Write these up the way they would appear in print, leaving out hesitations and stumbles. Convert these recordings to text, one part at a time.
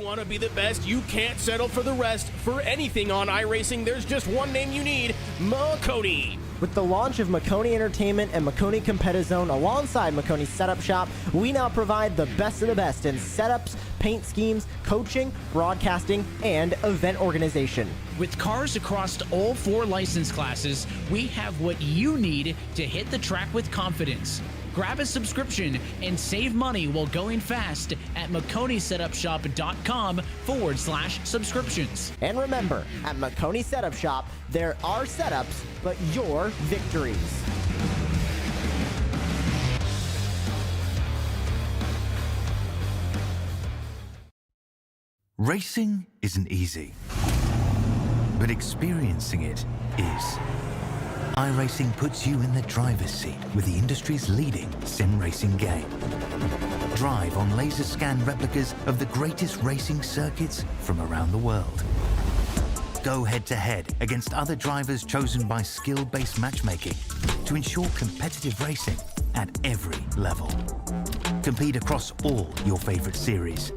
want to be the best, you can't settle for the rest. For anything on iRacing, there's just one name you need: Maconi. With the launch of Maconi Entertainment and Maconi Competizone alongside Maconi Setup Shop, we now provide the best of the best in setups, paint schemes, coaching, broadcasting, and event organization. With cars across all 4 license classes, we have what you need to hit the track with confidence. Grab a subscription and save money while going fast at MaconiSetupShop.com/subscriptions. And remember, at Maconi Setup Shop, there are setups, but your victories. Racing isn't easy, but experiencing it is. iRacing puts you in the driver's seat with the industry's leading sim racing game. Drive on laser scan replicas of the greatest racing circuits from around the world. Go head-to-head against other drivers chosen by skill-based matchmaking to ensure competitive racing at every level. Compete across all your favorite series.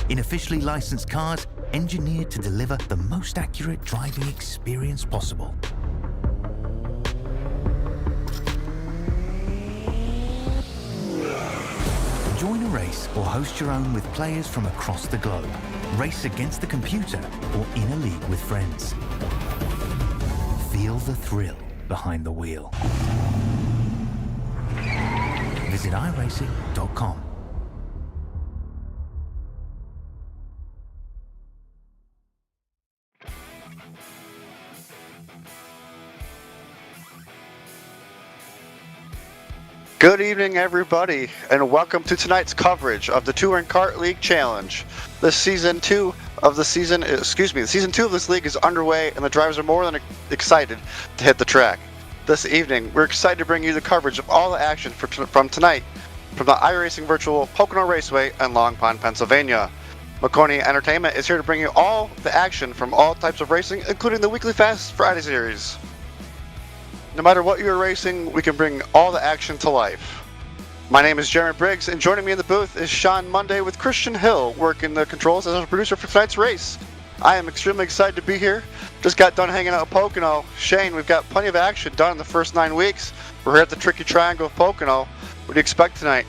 In officially licensed cars, engineered to deliver the most accurate driving experience possible. Join a race or host your own with players from across the globe. Race against the computer or in a league with friends. Feel the thrill behind the wheel. Visit iRacing.com. Good evening, everybody, and welcome to tonight's coverage of the Touring Kart League Challenge. The season 2 of this league is underway, and the drivers are more than excited to hit the track. This evening, we're excited to bring you the coverage of all the action from tonight from the iRacing Virtual Pocono Raceway in Long Pond, Pennsylvania. Maconi Entertainment is here to bring you all the action from all types of racing, including the weekly Fast Friday series. No matter what you're racing, we can bring all the action to life. My name is Jeremy Briggs, and joining me in the booth is Sean Monday with Christian Hill, working the controls as a producer for tonight's race. I am extremely excited to be here. Just got done hanging out at Pocono. Shane, we've got plenty of action done in the first 9 weeks. We're here at the Tricky Triangle of Pocono. What do you expect tonight?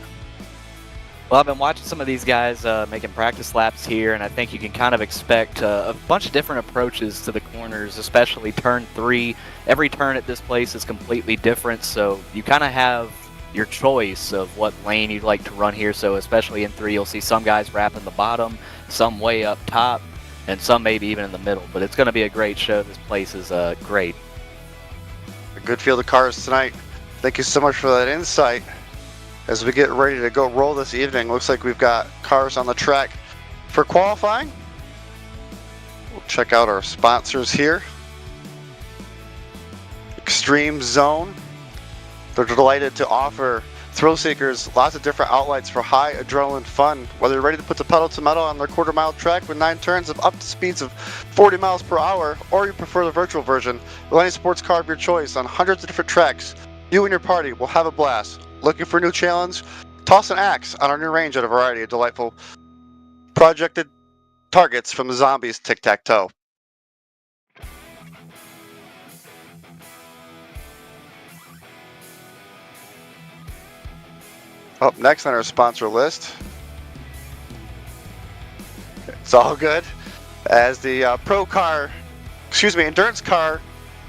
Well, I've been watching some of these guys making practice laps here, and I think you can kind of expect a bunch of different approaches to the corners, especially turn 3. Every turn at this place is completely different, so you kind of have your choice of what lane you'd like to run here. So especially in 3, you'll see some guys wrapping the bottom, some way up top, and some maybe even in the middle. But it's going to be a great show. This place is great. A good field of cars tonight. Thank you so much for that insight. As we get ready to go roll this evening, looks like we've got cars on the track for qualifying. We'll check out our sponsors here. Extreme Zone. They're delighted to offer thrill seekers lots of different outlets for high adrenaline fun. Whether you're ready to put the pedal to metal on their quarter-mile track with 9 turns of up to speeds of 40 miles per hour, or you prefer the virtual version with any sports car of your choice on hundreds of different tracks, you and your party will have a blast. Looking for a new challenge? Toss an axe on our new range at a variety of delightful projected targets from the zombies tic-tac-toe. Up next on our sponsor list, it's all good, as the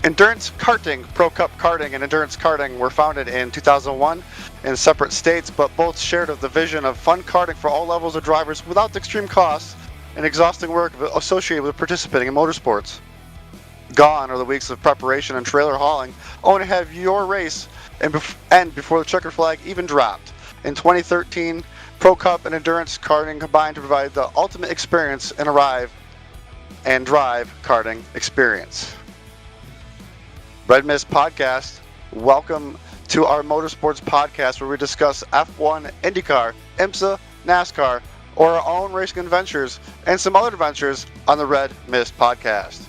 Endurance Karting, Pro Cup Karting and Endurance Karting were founded in 2001 in separate states, but both shared the vision of fun karting for all levels of drivers without the extreme costs and exhausting work associated with participating in motorsports. Gone are the weeks of preparation and trailer hauling, only to have your race end before the checkered flag even dropped. In 2013, Pro Cup and Endurance Karting combined to provide the ultimate experience and drive karting experience. Red Mist Podcast, welcome to our motorsports podcast where we discuss F1, IndyCar, IMSA, NASCAR, or our own racing adventures and some other adventures on the Red Mist Podcast.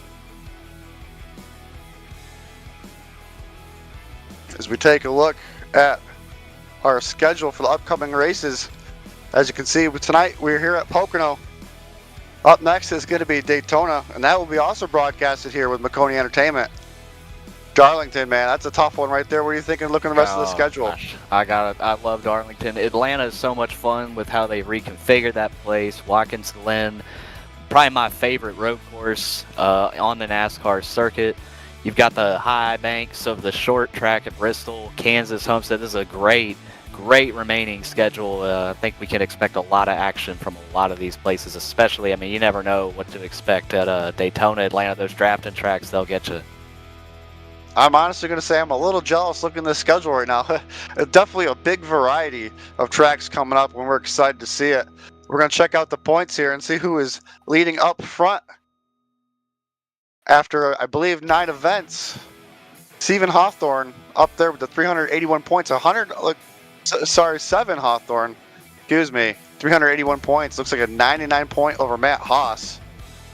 As we take a look at our schedule for the upcoming races, As you can see, tonight we're here at Pocono. Up next is going to be Daytona, and that will be also broadcasted here with Maconi Entertainment. Darlington, man, that's a tough one right there. What are you thinking looking at the rest of the schedule? Gosh, I love Darlington. Atlanta is so much fun with how they've reconfigured that place. Watkins Glen, probably my favorite road course on the NASCAR circuit. You've got the high banks of the short track at Bristol, Kansas, Homestead. This is a great remaining schedule. I think we can expect a lot of action from a lot of these places, especially, I mean, you never know what to expect at Daytona, Atlanta, those drafting tracks, they'll get you. I'm honestly going to say I'm a little jealous looking at this schedule right now. Definitely a big variety of tracks coming up, and we're excited to see it. We're going to check out the points here and see who is leading up front after, I believe, 9 events. Stephen Hawthorne up there with the 381 points. 7 Hawthorne, excuse me, 381 points. Looks like a 99 point over Matt Haas.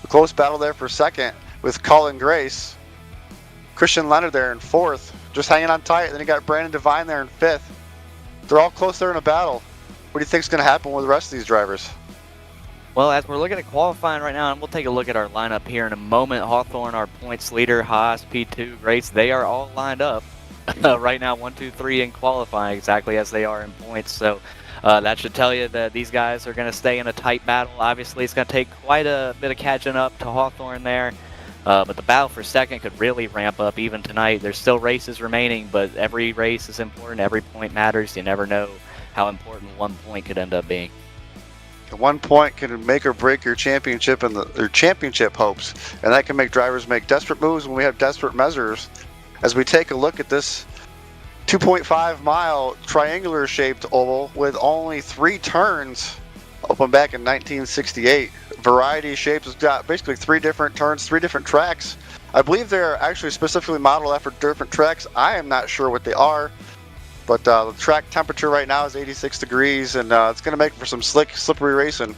A close battle there for second with Colin Grace. Christian Leonard there in 4th, just hanging on tight. Then you got Brandon Devine there in 5th. They're all close there in a battle. What do you think is going to happen with the rest of these drivers? Well, as we're looking at qualifying right now, and we'll take a look at our lineup here in a moment. Hawthorne, our points leader, Haas, P2, Grace, they are all lined up. Right now, 1, 2, 3 in qualifying, exactly as they are in points. So that should tell you that these guys are going to stay in a tight battle. Obviously, it's going to take quite a bit of catching up to Hawthorne there. But the battle for second could really ramp up even tonight. There's still races remaining, but every race is important. Every point matters. You never know how important 1 point could end up being. 1 point can make or break your championship and your championship hopes, and that can make drivers make desperate moves when we have desperate measures. As we take a look at this 2.5 mile triangular shaped oval with only 3 turns, opened back in 1968. Variety shapes has got basically 3 different turns, 3 different tracks. I believe they're actually specifically modeled after different tracks. I am not sure what they are, but the track temperature right now is 86 degrees, and it's going to make for some slippery racing.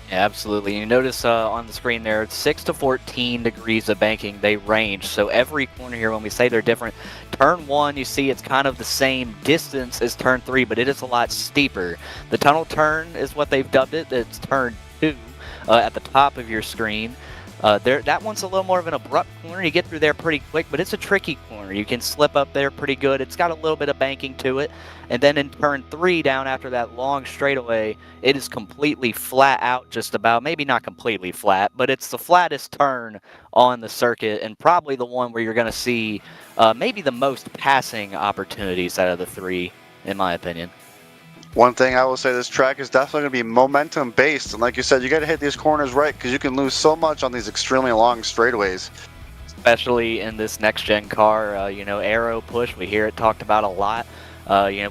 Yeah, absolutely. You notice on the screen there, it's 6 to 14 degrees of banking. They range. So every corner here, when we say they're different, turn 1, you see it's kind of the same distance as turn 3, but it is a lot steeper. The tunnel turn is what they've dubbed it. It's turn 2 at the top of your screen. That one's a little more of an abrupt corner. You get through there pretty quick, but it's a tricky corner. You can slip up there pretty good. It's got a little bit of banking to it. And then in turn 3, down after that long straightaway, it is completely flat out just about. Maybe not completely flat, but it's the flattest turn on the circuit, and probably the one where you're going to see maybe the most passing opportunities out of the 3, in my opinion. One thing I will say, this track is definitely going to be momentum based, and like you said, you got to hit these corners right because you can lose so much on these extremely long straightaways. Especially in this next gen car, aero push, we hear it talked about a lot.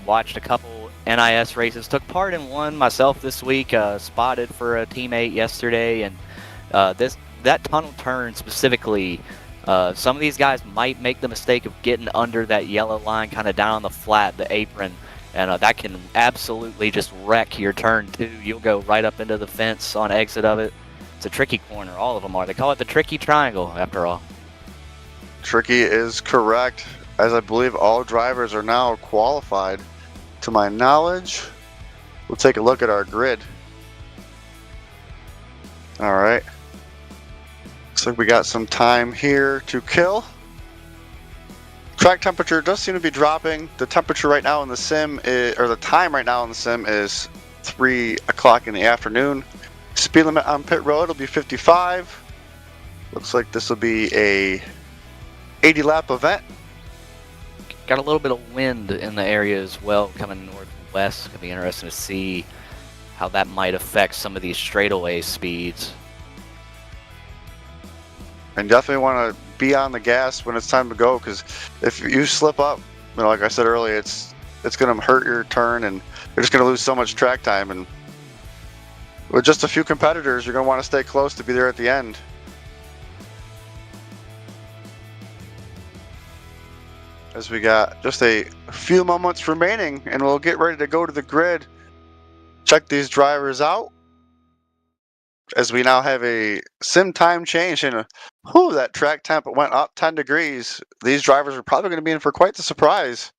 Watched a couple NIS races, took part in one myself this week, spotted for a teammate yesterday, and that tunnel turn specifically, some of these guys might make the mistake of getting under that yellow line, kind of down on the flat, the apron. And that can absolutely just wreck your turn 2. You'll go right up into the fence on exit of it. It's a tricky corner. All of them are. They call it the tricky triangle, after all. Tricky is correct, as I believe all drivers are now qualified. To my knowledge, we'll take a look at our grid. All right. Looks like we got some time here to kill. Track temperature does seem to be dropping. The temperature right now in the sim the time right now in the sim is 3 o'clock in the afternoon. Speed limit on pit road will be 55. Looks like this will be a 80 lap event. Got a little bit of wind in the area as well, coming northwest. It's gonna be interesting to see how that might affect some of these straightaway speeds. And definitely want to be on the gas when it's time to go, because if you slip up, like I said earlier, it's going to hurt your turn, and you're just going to lose so much track time. And with just a few competitors, you're going to want to stay close to be there at the end. As we got just a few moments remaining, and we'll get ready to go to the grid, check these drivers out, as we now have a sim time change, and that track temp went up 10 degrees. These drivers are probably going to be in for quite the surprise.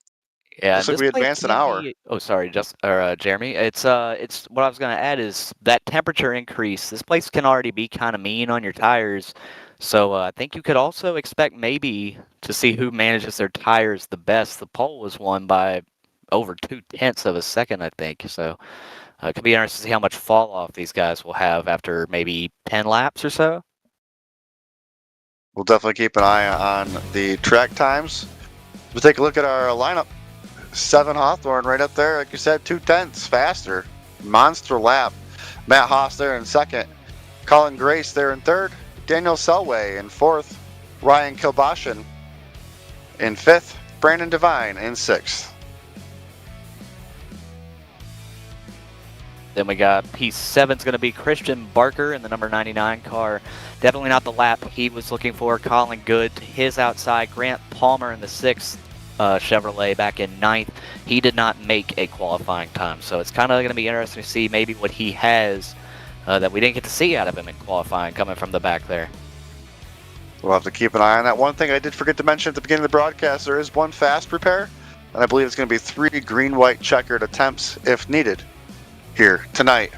Yeah, Looks like this we place advanced an can hour. Oh, sorry, Jeremy. It's what I was gonna add is that temperature increase. This place can already be kind of mean on your tires, so I think you could also expect maybe to see who manages their tires the best. The pole was won by over 0.2 of a second, I think. So it could be interesting to see how much fall off these guys will have after maybe 10 laps or so. We'll definitely keep an eye on the track times. We'll take a look at our lineup. 7 Hawthorne right up there, like you said, 0.2 faster. Monster lap. Matt Haas there in second. Colin Grace there in third. Daniel Selway in fourth. Ryan Kilbashin in fifth. Brandon Devine in sixth. Then we got P7's going to be Christian Barker in the number 99 car. Definitely not the lap he was looking for. Colin Good to his outside. Grant Palmer in the 6th Chevrolet back in 9th. He did not make a qualifying time. So it's kind of going to be interesting to see maybe what he has that we didn't get to see out of him in qualifying coming from the back there. We'll have to keep an eye on that. One thing I did forget to mention at the beginning of the broadcast, there is one fast repair. And I believe it's going to be 3 green-white checkered attempts if needed here tonight.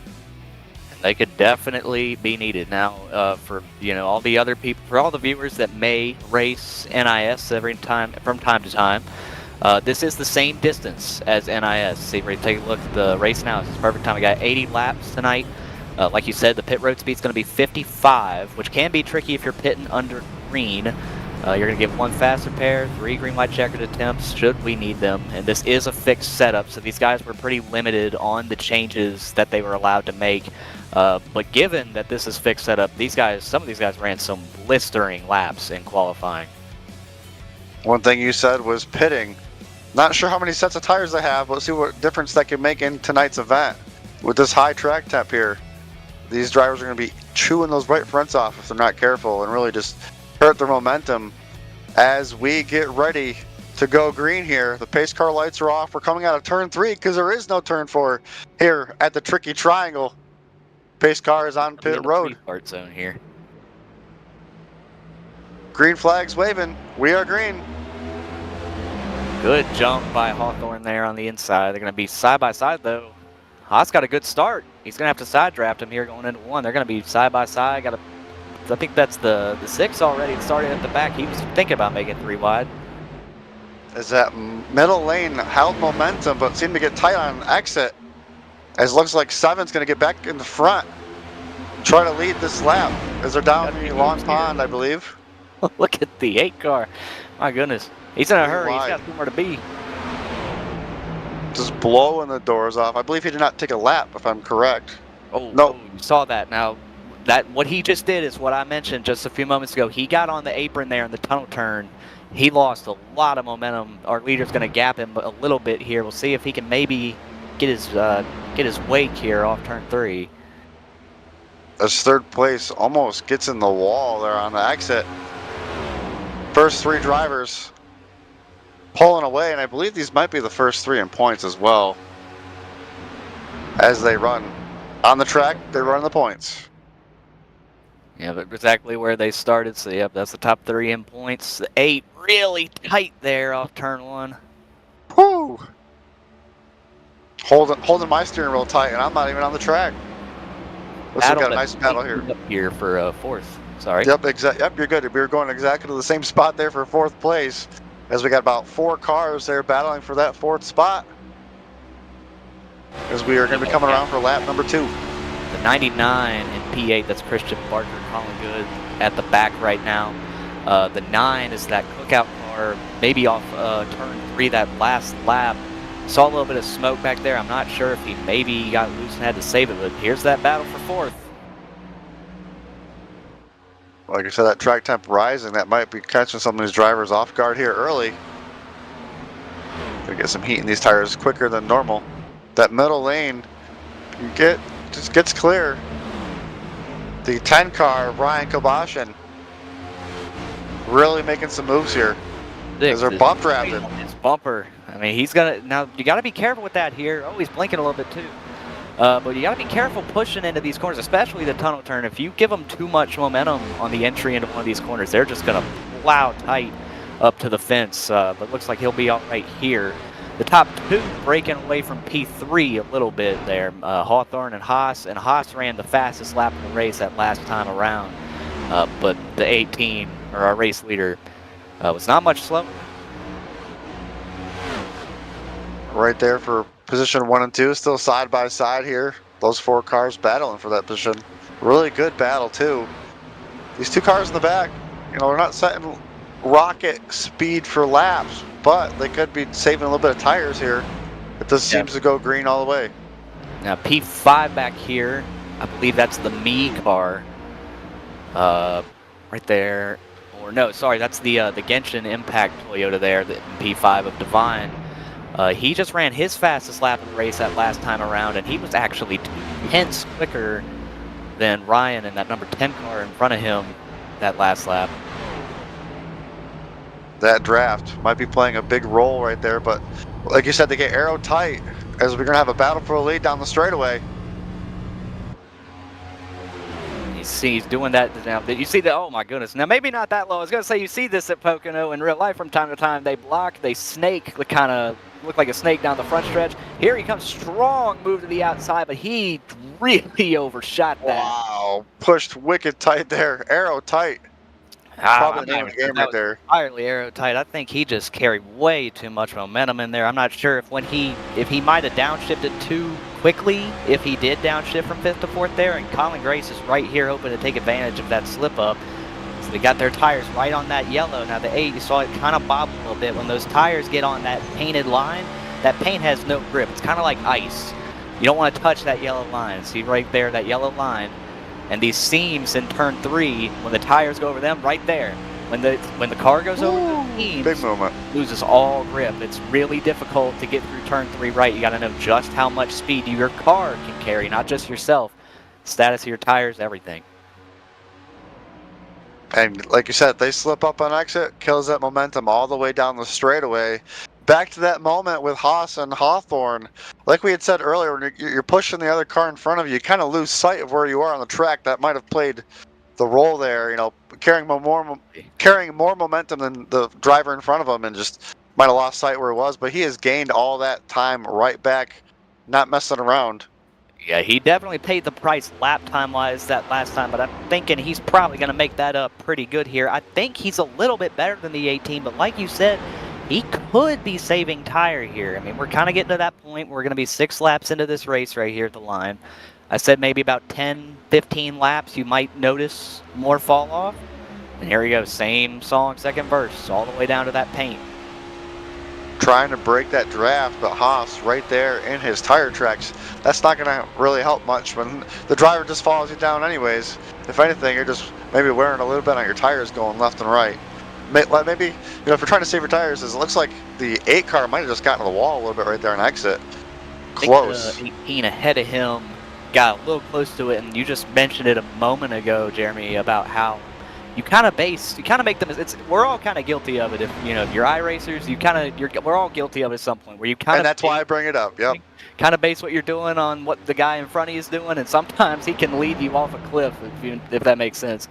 They could definitely be needed now for all the other people, for all the viewers that may race NIS from time to time. This is the same distance as NIS. See, we're take a look at the race now. It's perfect time. We got 80 laps tonight. Like you said, the pit road speed is going to be 55, which can be tricky if you're pitting under green. You're going to get 1 fast repair, 3 green-white checkered attempts should we need them. And this is a fixed setup, so these guys were pretty limited on the changes that they were allowed to make. But given that this is fixed setup, some of these guys ran some blistering laps in qualifying. One thing you said was pitting. Not sure how many sets of tires they have, but let's see what difference that can make in tonight's event. With this high track temp here, these drivers are going to be chewing those right fronts off if they're not careful and really just hurt their momentum as we get ready to go green here. The pace car lights are off. We're coming out of turn 3 because there is no turn 4 here at the tricky triangle. Pace car is on pit road. Part zone here. Green flags waving. We are green. Good jump by Hawthorne there on the inside. They're going to be side by side though. Haas got a good start. He's going to have to side draft him here going into 1. They're going to be side by side. I think that's the 6 already. It started at the back. He was thinking about making 3 wide. As that middle lane held momentum, but seemed to get tight on exit. As it looks like 7's going to get back in the front. Try to lead this lap as they're down the Long Pond, I believe. Look at the 8 car. My goodness. He's in a hurry. Wide. He's got somewhere to be. Just blowing the doors off. I believe he did not take a lap, if I'm correct. Oh, no. You saw that. Now, what he just did is what I mentioned just a few moments ago. He got on the apron there in the tunnel turn. He lost a lot of momentum. Our leader's going to gap him a little bit here. We'll see if he can maybe get his wake here off turn 3. As 3rd place almost gets in the wall there on the exit. First 3 drivers pulling away, and I believe these might be the first 3 in points as well. As they run on the track, they run the points. Yeah, but exactly where they started. So, yep, that's the top 3 in points. The 8 really tight there off turn 1. Whoo! Holding my steering wheel tight, and I'm not even on the track. Looks like we got a nice battle here. Up here for 4th. Sorry. Yep, yep, you're good. We were going exactly to the same spot there for 4th place, as we got about 4 cars there battling for that 4th spot. As we are going to be coming around for lap number 2. The 99 in P8, that's Christian Barker, Colin Good at the back right now. The 9 is that cookout car, maybe off turn 3, that last lap. Saw a little bit of smoke back there. I'm not sure if he maybe got loose and had to save it, but here's that battle for 4th. Like I said, that track temp rising, that might be catching some of these drivers off guard here early. Gonna get some heat in these tires quicker than normal. That middle lane just gets clear. The 10 car, Ryan Kilbashin, really making some moves here. As they're bump drafted. His bumper. I mean, he's gonna now. You got to be careful with that here. Oh, he's blinking a little bit too. But you got to be careful pushing into these corners, especially the tunnel turn. If you give them too much momentum on the entry into one of these corners, they're just gonna plow tight up to the fence. But looks like he'll be all right here. the top two breaking away from P3 a little bit there. Hawthorne and Haas ran the fastest lap of the race that last time around. But the 18, or our race leader, was not much slower. Right there for position 1 and 2, still side by side here. Those 4 cars battling for that position. Really good battle too. These 2 cars in the back, you know, they're not setting rocket speed for laps, but they could be saving a little bit of tires here. If this seems to go green all the way. Now P5 back here, I believe that's the Me car. Right there. Or no, sorry, that's the Genshin Impact Toyota there, the P5 of Divine. He just ran his fastest lap of the race that last time around, and he was actually 2/10 quicker than Ryan in that number 10 car in front of him that last lap. That draft might be playing a big role right there, but like you said, they get arrow tight as we're going to have a battle for the lead down the straightaway. You see he's doing that now. You see that? Oh my goodness. Now maybe not that low. I was going to say you see this at Pocono in real life from time to time. They block, they snake, they kind of look like a snake down the front stretch. Here he comes, strong move to the outside, but he really overshot that. Wow, pushed wicked tight there, arrow tight. Probably the name of the game right there. Entirely arrow tight. I think he just carried way too much momentum in there. I'm not sure if he might have downshifted too quickly, if he did downshift from 5th to 4th there, and Colin Grace is right here hoping to take advantage of that slip up. So they got their tires right on that yellow. Now the 8, you saw it kind of bobble a little bit. When those tires get on that painted line, that paint has no grip. It's kind of like ice. You don't want to touch that yellow line. See right there, that yellow line. And these seams in turn 3, when the tires go over them, right there. When the car goes over the seams, big moment. Loses all grip. It's really difficult to get through turn 3 right. You got to know just how much speed your car can carry, not just yourself. Status of your tires, everything. And like you said, they slip up on exit, kills that momentum all the way down the straightaway. Back to that moment with Haas and Hawthorne. Like we had said earlier, when you're pushing the other car in front of you, you kind of lose sight of where you are on the track. That might have played the role there, you know, carrying more momentum than the driver in front of him, and just might have lost sight where he was. But he has gained all that time right back, not messing around. Yeah, he definitely paid the price lap time-wise that last time, but I'm thinking he's probably going to make that up pretty good here. I think he's a little bit better than the 18, but like you said, he could be saving tire here. I mean, we're kind of getting to that point. We're going to be 6 laps into this race right here at the line. I said maybe about 10, 15 laps, you might notice more fall off. And here we go, same song, second verse, all the way down to that paint. Trying to break that draft, but Haas right there in his tire tracks. That's not going to really help much when the driver just follows you down anyways. If anything, you're just maybe wearing a little bit on your tires going left and right. Maybe, you know, if you're trying to save your tires, it looks like the 8 car might have just gotten to the wall a little bit right there on exit. Close. I think 18 ahead of him got a little close to it, and you just mentioned it a moment ago, Jeremy, about how you kind of make them. We're all kind of guilty of it. If you know, if you're iRacers, we're all guilty of it at some point where you kind of. And that's why I bring it up. Yep. Kind of base what you're doing on what the guy in front of you is doing, and sometimes he can lead you off a cliff if that makes sense.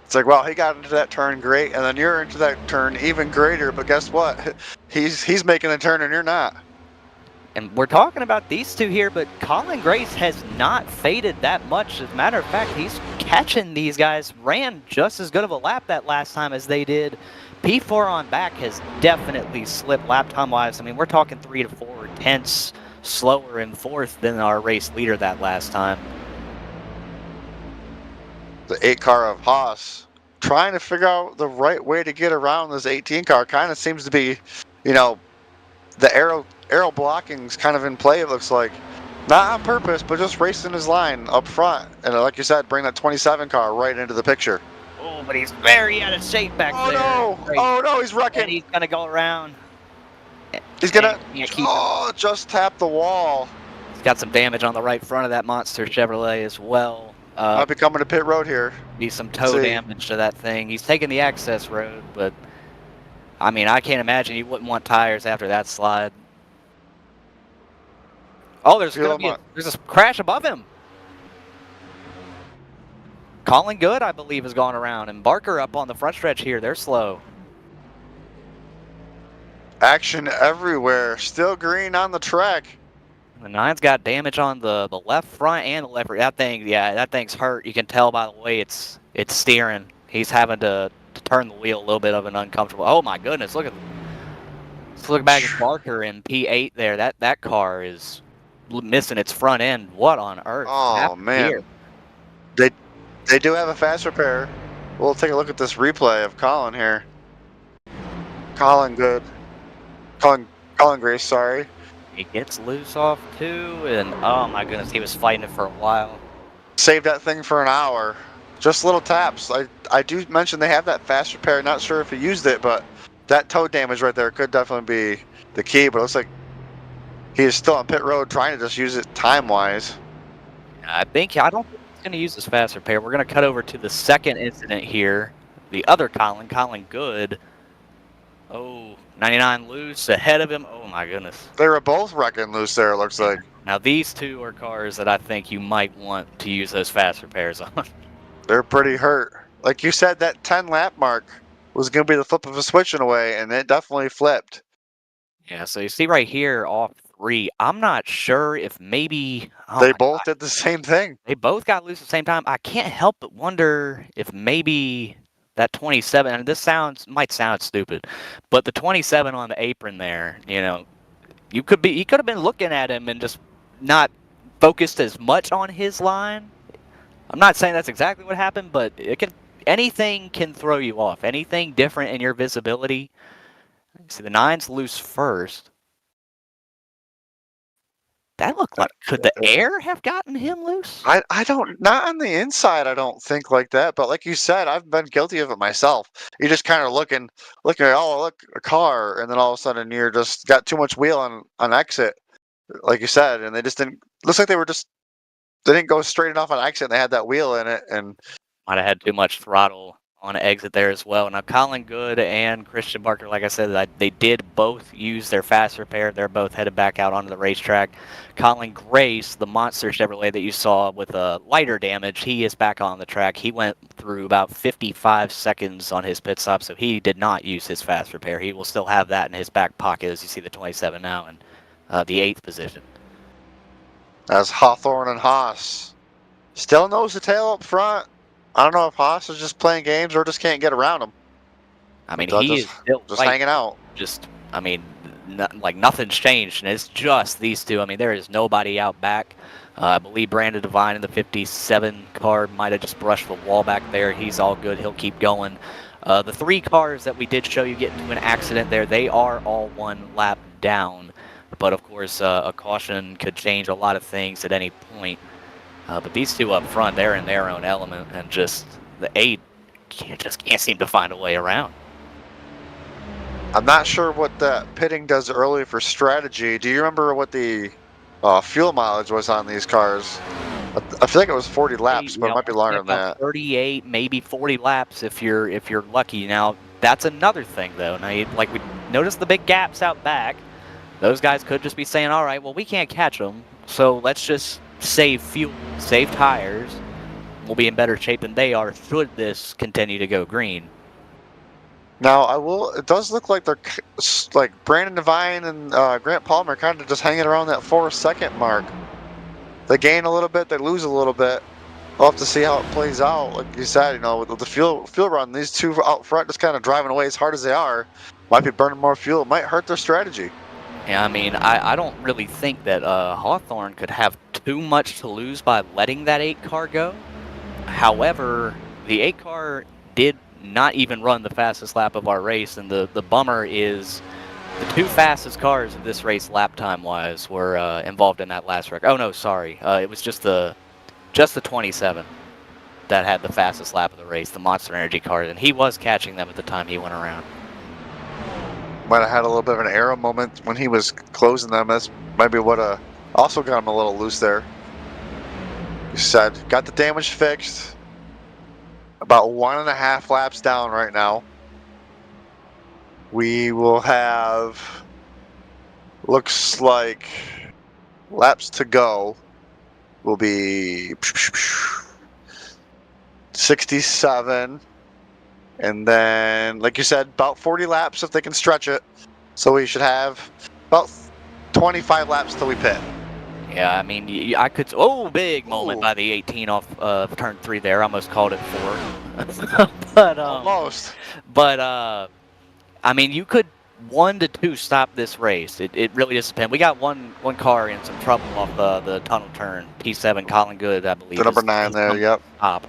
It's like, well, he got into that turn great, and then you're into that turn even greater. But guess what? He's making a turn, and you're not. And we're talking about these two here, but Colin Grace has not faded that much. As a matter of fact, he's catching these guys. Ran just as good of a lap that last time as they did. P4 on back has definitely slipped lap time-wise. I mean, we're talking 3 to 4 tenths slower in 4th than our race leader that last time. The 8 car of Haas trying to figure out the right way to get around this 18 car. Kind of seems to be, you know, the arrow blocking's kind of in play, it looks like. Not on purpose, but just racing his line up front. And like you said, bring that 27 car right into the picture. Oh, but he's very out of shape back there. No. Oh no, he's wrecking. And he's going to go around. He's going to just tap the wall. He's got some damage on the right front of that monster Chevrolet as well. Might be coming to pit road here. Be some toe damage to that thing. He's taking the access road, but I mean, I can't imagine you wouldn't want tires after that slide. Oh, there's a crash above him. Colin Good, I believe, has gone around, and Barker up on the front stretch here. They're slow. Action everywhere. Still green on the track. The 9's got damage on the left front and the left rear. That thing, yeah, that thing's hurt. You can tell by the way it's steering. He's having to turn the wheel a little bit of an uncomfortable. Oh my goodness, let's look back at Barker in P8 there. That car is missing its front end. What on earth? Oh man. They do have a fast repair. We'll take a look at this replay of Colin here. Colin Grace, sorry. He gets loose off too, and oh my goodness, he was fighting it for a while. Saved that thing for an hour. Just little taps. I do mention they have that fast repair. Not sure if he used it, but that toe damage right there could definitely be the key. But it looks like he is still on pit road trying to just use it time-wise. I don't think he's going to use this fast repair. We're going to cut over to the second incident here. The other Colin Good. Oh, 99 loose ahead of him. Oh my goodness. They were both wrecking loose there, it looks like. Now these two are cars that I think you might want to use those fast repairs on. They're pretty hurt. Like you said, that 10 lap mark was going to be the flip of a switch in a way, and it definitely flipped. Yeah, so you see right here off 3, I'm not sure if maybe... They both did the same thing. They both got loose at the same time. I can't help but wonder if maybe that 27, and this might sound stupid, but the 27 on the apron there, you know, he could have been looking at him and just not focused as much on his line. I'm not saying that's exactly what happened, but anything can throw you off. Anything different in your visibility. See, the 9's loose first. That looked like, could the air have gotten him loose? I don't, not on the inside, I don't think like that. But like you said, I've been guilty of it myself. You're just kind of looking at, oh, look, a car. And then all of a sudden you're just got too much wheel on exit, like you said. And they just didn't, looks like they didn't go straight enough on exit and they had that wheel in it. And might have had too much throttle on exit there as well. Now, Colin Good and Christian Barker, like I said, they did both use their fast repair. They're both headed back out onto the racetrack. Colin Grace, the monster Chevrolet that you saw with lighter damage, he is back on the track. He went through about 55 seconds on his pit stop, so he did not use his fast repair. He will still have that in his back pocket, as you see the 27 now in the 8th position. As Hawthorne and Haas still nose to tail up front. I don't know if Haas is just playing games or just can't get around him. I mean, he is still just hanging out. I mean, like nothing's changed, and it's just these two. I mean, there is nobody out back. I believe Brandon Devine in the 57 car might have just brushed the wall back there. He's all good. He'll keep going. The 3 cars that we did show you get into an accident there, they are all 1 lap down. But, of course, a caution could change a lot of things at any point. But these two up front, they're in their own element, and just the 8 just can't seem to find a way around. I'm not sure what that pitting does early for strategy. Do you remember what the fuel mileage was on these cars? I feel like it was 40 laps, but it might be longer than that. 38, maybe 40 laps if you're lucky. Now, that's another thing, though. Now, we noticed the big gaps out back. Those guys could just be saying, all right, well, we can't catch them, so let's just save fuel, save tires. We'll be in better shape than they are should this continue to go green. Now, it does look like they're like Brandon Devine and Grant Palmer kind of just hanging around that 4-second mark. They gain a little bit, they lose a little bit. We'll have to see how it plays out. Like you said, with the fuel run, these two out front just kind of driving away as hard as they are. Might be burning more fuel. It might hurt their strategy. Yeah, I mean, I don't really think that Hawthorne could have too much to lose by letting that 8 car go. However, the 8 car did not even run the fastest lap of our race, and the bummer is the 2 fastest cars of this race lap time wise were involved in that last wreck. Oh no, sorry, it was just the 27 that had the fastest lap of the race, the Monster Energy car, and he was catching them at the time he went around. Might have had a little bit of an arrow moment when he was closing them. That's maybe what also got him a little loose there. You said, got the damage fixed. About 1.5 laps down right now. We will have, looks like, laps to go will be 67. And then, like you said, about 40 laps if they can stretch it. So we should have about 25 laps till we pit. Yeah, I mean, I could. Oh, big moment Ooh. by the 18 off turn 3 there. Almost called it 4. but Almost. I mean, you could 1 to 2 stop this race. It really just depends. We got one car in some trouble off the tunnel turn. P7 Colin Good, I believe. The number 9 there. Yep. Stop.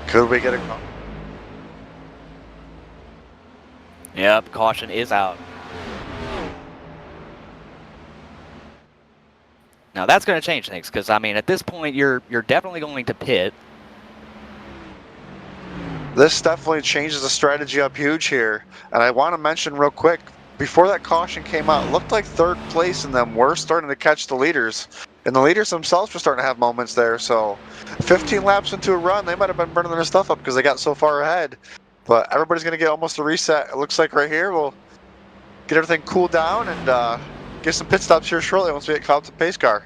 Could we get a? Yep, caution is out. Now that's going to change things because I mean at this point you're definitely going to pit. This definitely changes the strategy up huge here, and I want to mention real quick before that caution came out, it looked like third place and them were starting to catch the leaders, and the leaders themselves were starting to have moments there. So 15 laps into a run, they might have been burning their stuff up because they got so far ahead. But everybody's going to get almost a reset. It looks like right here we'll get everything cooled down and get some pit stops here shortly once we get caught up to the pace car.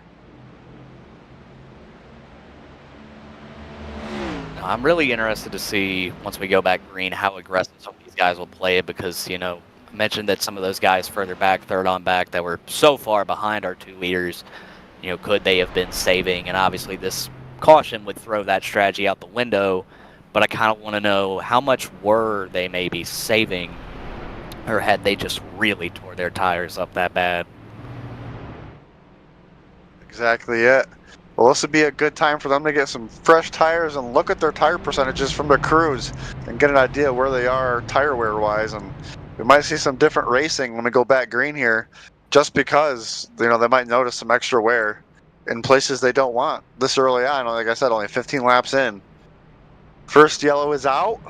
I'm really interested to see once we go back green how aggressive some of these guys will play it because, you know, I mentioned that some of those guys further back, third on back, that were so far behind our 2 leaders, you know, could they have been saving? And obviously this caution would throw that strategy out the window, but I kind of want to know how much were they maybe saving, or had they just really tore their tires up that bad? Exactly it. Well, this would be a good time for them to get some fresh tires and look at their tire percentages from their crews and get an idea where they are tire wear wise. And we might see some different racing when we go back green here, just because, you know, they might notice some extra wear in places they don't want this early on. Like I said, only 15 laps in. First yellow is out.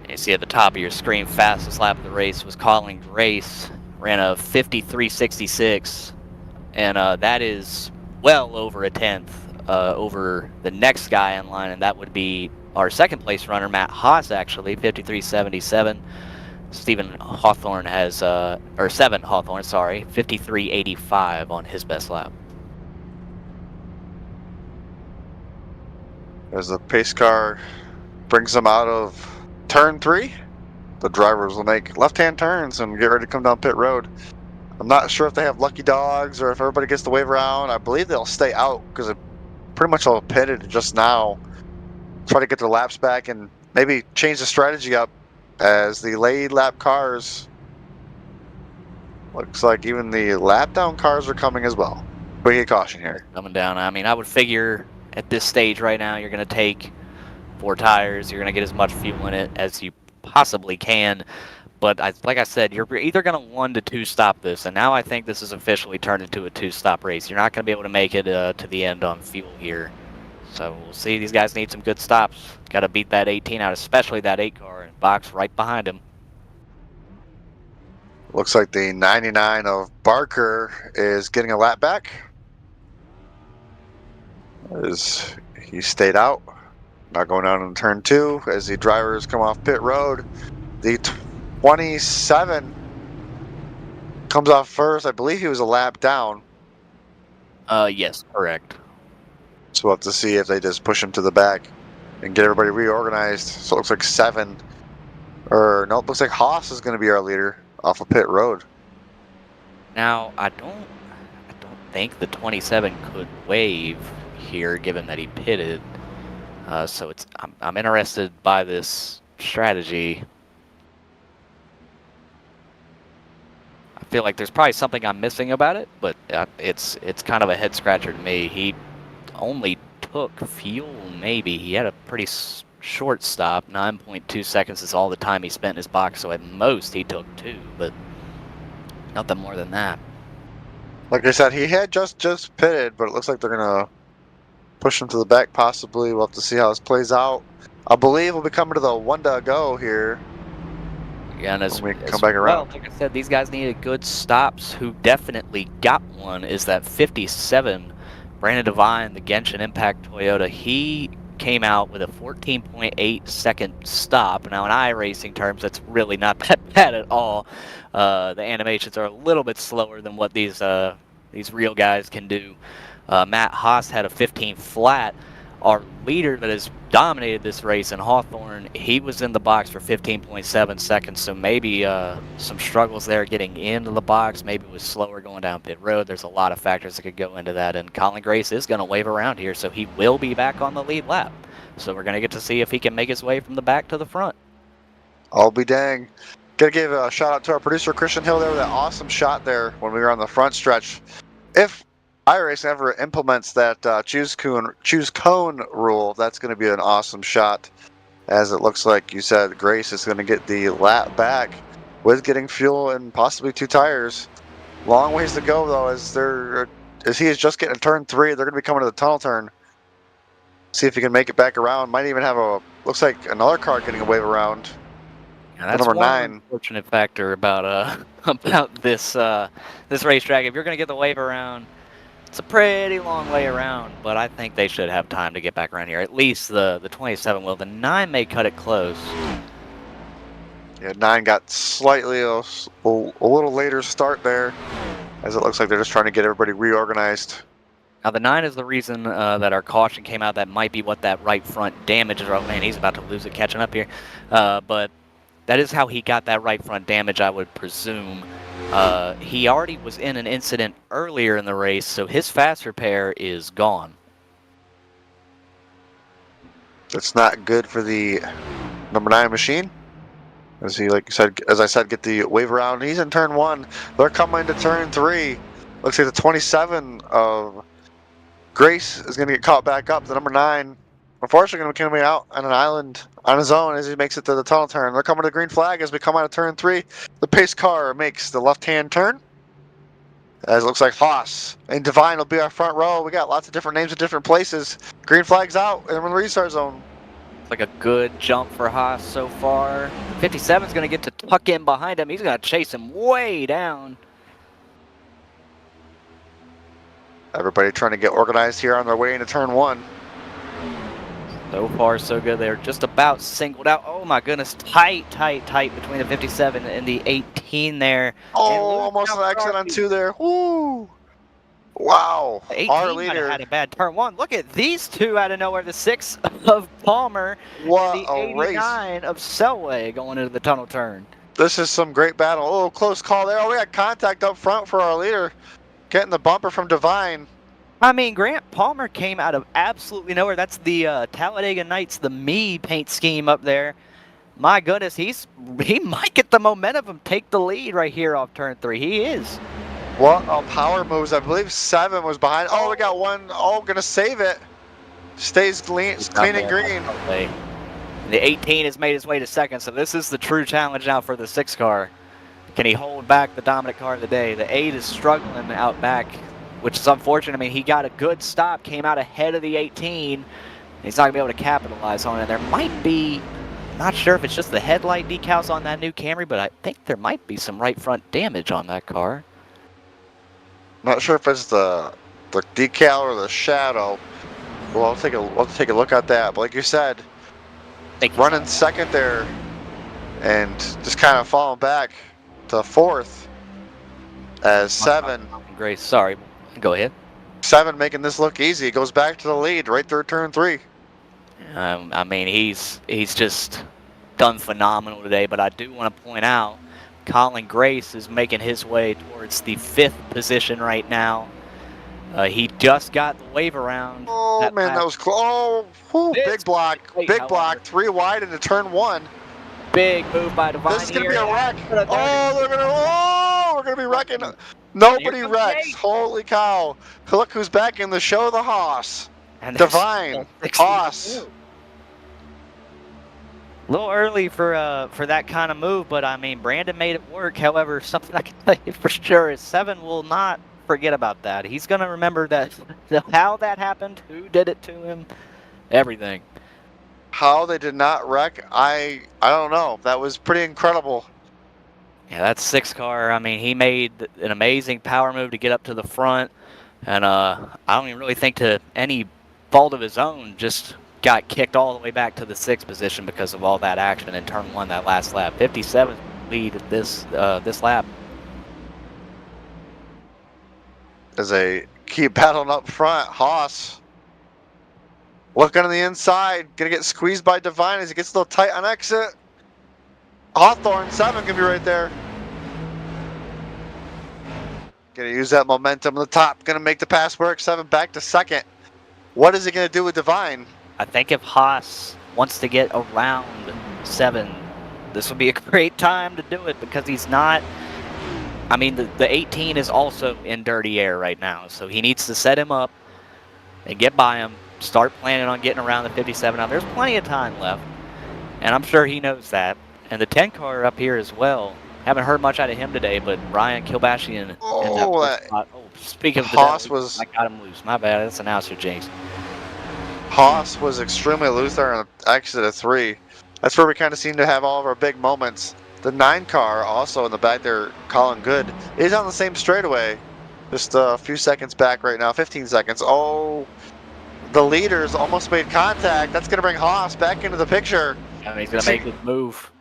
You see at the top of your screen, fastest lap of the race was Colin Grace, ran a 53.66, and that is well over a 10th over the next guy in line, and that would be our second place runner, Matt Haas, actually, 53.77. Stephen Hawthorne has, or 7 Hawthorne, sorry, 53.85 on his best lap. As the pace car brings them out of turn 3, the drivers will make left-hand turns and get ready to come down pit road. I'm not sure if they have lucky dogs or if everybody gets to wave around. I believe they'll stay out because it pretty much all pitted just now. Try to get their laps back and maybe change the strategy up as the late lap cars. Looks like even the lap down cars are coming as well. We get caution here. Coming down. I mean, I would figure at this stage right now, you're going to take 4 tires. You're going to get as much fuel in it as you possibly can. But like I said, you're either going to 1 to 2 stop this, and now I think this is officially turned into a 2-stop race. You're not going to be able to make it to the end on fuel here. So we'll see. These guys need some good stops. Got to beat that 18 out, especially that 8 car and box right behind him. Looks like the 99 of Barker is getting a lap back. As he stayed out. Not going down in turn 2 as the drivers come off pit road. The 27 comes off first. I believe he was a lap down. Yes, correct. So we'll have to see if they just push him to the back and get everybody reorganized. So it looks like 7, or no, it looks like Haas is going to be our leader off of pit road. Now, I don't think the 27 could wave here, given that he pitted. So it's I'm interested by this strategy. I feel like there's probably something I'm missing about it, but it's kind of a head scratcher to me. He only took fuel, maybe. He had a pretty short stop. 9.2 seconds is all the time he spent in his box, so at most he took 2, but nothing more than that. Like I said, he had just pitted, but it looks like they're going to push him to the back possibly. We'll have to see how this plays out. I believe we'll be coming to the 1 to go here. Yeah, and as we come back around. Well, like I said, these guys needed good stops. Who definitely got one is that 57, Brandon Devine, the Genshin Impact Toyota. He came out with a 14.8 second stop. Now in iRacing terms, that's really not that bad at all. The animations are a little bit slower than what these real guys can do. Matt Haas had a 15 flat. Our leader that has dominated this race in Hawthorne, he was in the box for 15.7 seconds, so maybe some struggles there getting into the box, maybe was slower going down pit road. There's a lot of factors that could go into that, and Colin Grace is going to wave around here, so he will be back on the lead lap. So we're going to get to see if he can make his way from the back to the front. I'll be dang. Gotta give a shout out to our producer Christian Hill there with that awesome shot there when we were on the front stretch. If iRacing ever implements that choose cone rule, that's going to be an awesome shot, as it looks like you said Grace is going to get the lap back with getting fuel and possibly 2 tires. Long ways to go though, as he is just getting turn 3. They're going to be coming to the tunnel turn. See if he can make it back around. Might even have looks like another car getting a wave around. Now, that's number one 9. unfortunate factor about about this racetrack. If you're going to get the wave around, it's a pretty long way around, but I think they should have time to get back around here. At least the 27 will. The 9 may cut it close. Yeah, 9 got slightly a little later start there, as it looks like they're just trying to get everybody reorganized. Now the 9 is the reason that our caution came out. That might be what that right front damage is. Oh man, he's about to lose it catching up here. But that is how he got that right front damage, I would presume. He already was in an incident earlier in the race, so his fast repair is gone. It's not good for the number 9 machine. As he, like you said, as I said, get the wave around. He's in turn 1. They're coming to turn 3. Looks like the 27 of Grace is going to get caught back up. The number 9, unfortunately, going to be coming out on an island on his own as he makes it to the tunnel turn. They're coming to the green flag as we come out of turn 3. The pace car makes the left-hand turn. As it looks like Haas and Divine will be our front row. We got lots of different names at different places. Green flag's out, and we're in the restart zone. It's like a good jump for Haas so far. 57 is going to get to tuck in behind him. He's going to chase him way down. Everybody trying to get organized here on their way into turn 1. So far, so good. They're just about singled out. Oh my goodness, tight between the 57 and the 18 there. Oh, almost an accident on 2 there. Woo! Wow. The 18 Our might leader. have had a bad turn 1. Look at these two out of nowhere. The 6 of Palmer What and the a race. 89 of Selway going into the tunnel turn. This is some great battle. Oh, close call there. Oh, we got contact up front for our leader. Getting the bumper from Divine. I mean, Grant Palmer came out of absolutely nowhere. That's the Talladega Nights, the Me paint scheme up there. My goodness, he might get the momentum and take the lead right here off turn 3. He is. What a power moves. I believe 7 was behind. Oh, we got 1. Oh, gonna save it. Stays clean and green. The 18 has made his way to 2nd, so this is the true challenge now for the 6 car. Can he hold back the dominant car of the day? The 8 is struggling out back, which is unfortunate. I mean, he got a good stop, came out ahead of the 18. He's not going to be able to capitalize on it. There might be, not sure if it's just the headlight decals on that new Camry, but I think there might be some right front damage on that car. Not sure if it's the decal or the shadow. Well, we'll take a look at that. But like you said, running 2nd there and just kind of falling back to 4th as 7. Grace, sorry. Go ahead. 7 making this look easy. Goes back to the lead right through turn 3. I mean, he's just done phenomenal today, but I do want to point out Colin Grace is making his way towards the 5th position right now. He just got the wave around. Oh, man, that was close. Oh, whew, big block. Big block. 3 wide into turn 1. Big move by Divine. This is going to be a wreck. Oh, we're going to be wrecking. Nobody wrecks. Holy cow. Look who's back in the show, the Haas. And Divine. Haas. A little early for that kind of move, but I mean, Brandon made it work. However, something I can tell you for sure is 7 will not forget about that. He's going to remember that, how that happened, who did it to him, everything. How they did not wreck, I don't know. That was pretty incredible. Yeah, that 6 car, I mean, he made an amazing power move to get up to the front. And I don't even really think to any fault of his own, just got kicked all the way back to the 6th position because of all that action in turn 1 that last lap. 57 lead this lap. As they keep battling up front, Haas Looking on the inside, gonna get squeezed by Divine as he gets a little tight on exit. Hawthorne 7 gonna be right there. Gonna use that momentum on the top, gonna make the pass work. 7 back to second. What is he gonna do with Divine? I think if Haas wants to get around 7, this would be a great time to do it because he's not. I mean, the 18 is also in dirty air right now, so he needs to set him up and get by him. Start planning on getting around the 57. Now, there's plenty of time left, and I'm sure he knows that. And the 10 car up here as well. Haven't heard much out of him today, but Ryan Kilbashian. Speaking of the Haas devil, was. I got him loose. My bad. That's announcer jinx. Haas was extremely loose there on the exit of 3. That's where we kind of seem to have all of our big moments. The 9 car also in the back there, Colin Good, is on the same straightaway. Just a few seconds back right now, 15 seconds. Oh, the leaders almost made contact. That's going to bring Haas back into the picture. I mean, he's going to make his move.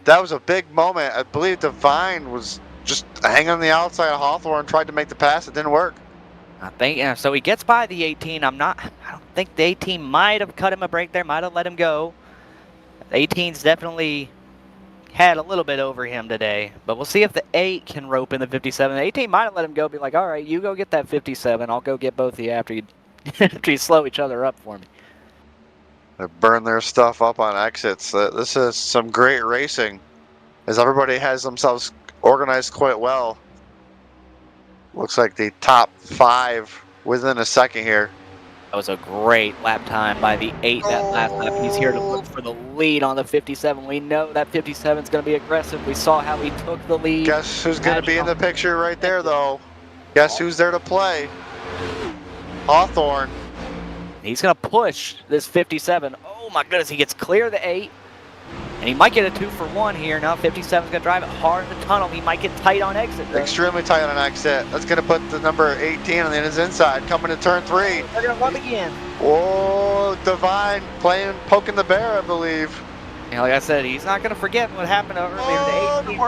That was a big moment. I believe Divine was just hanging on the outside of Hawthorne, tried to make the pass. It didn't work. I think, yeah, so he gets by the 18. I don't think the 18 might have cut him a break there, might have let him go. The 18's definitely had a little bit over him today, but we'll see if the 8 can rope in the 57. The 18 might have let him go, be like, all right, you go get that 57. I'll go get both of you after you, after you slow each other up for me. They burn their stuff up on exits. This is some great racing, as everybody has themselves organized quite well. Looks like the top 5 within a second here. That was a great lap time by the 8 that last lap. He's here to look for the lead on the 57. We know that 57 is going to be aggressive. We saw how he took the lead. Guess who's going to be in the picture right there, though? Guess who's there to play? Hawthorne. He's going to push this 57. Oh my goodness, he gets clear of the 8. And he might get a 2-for-1 here. Now 57's going to drive it hard in the tunnel. He might get tight on exit, though. Extremely tight on exit. That's going to put the number 18 on his inside, coming to turn 3. They're going to run again. Oh, Divine poking the bear, I believe. And like I said, he's not going to forget what happened earlier. The 18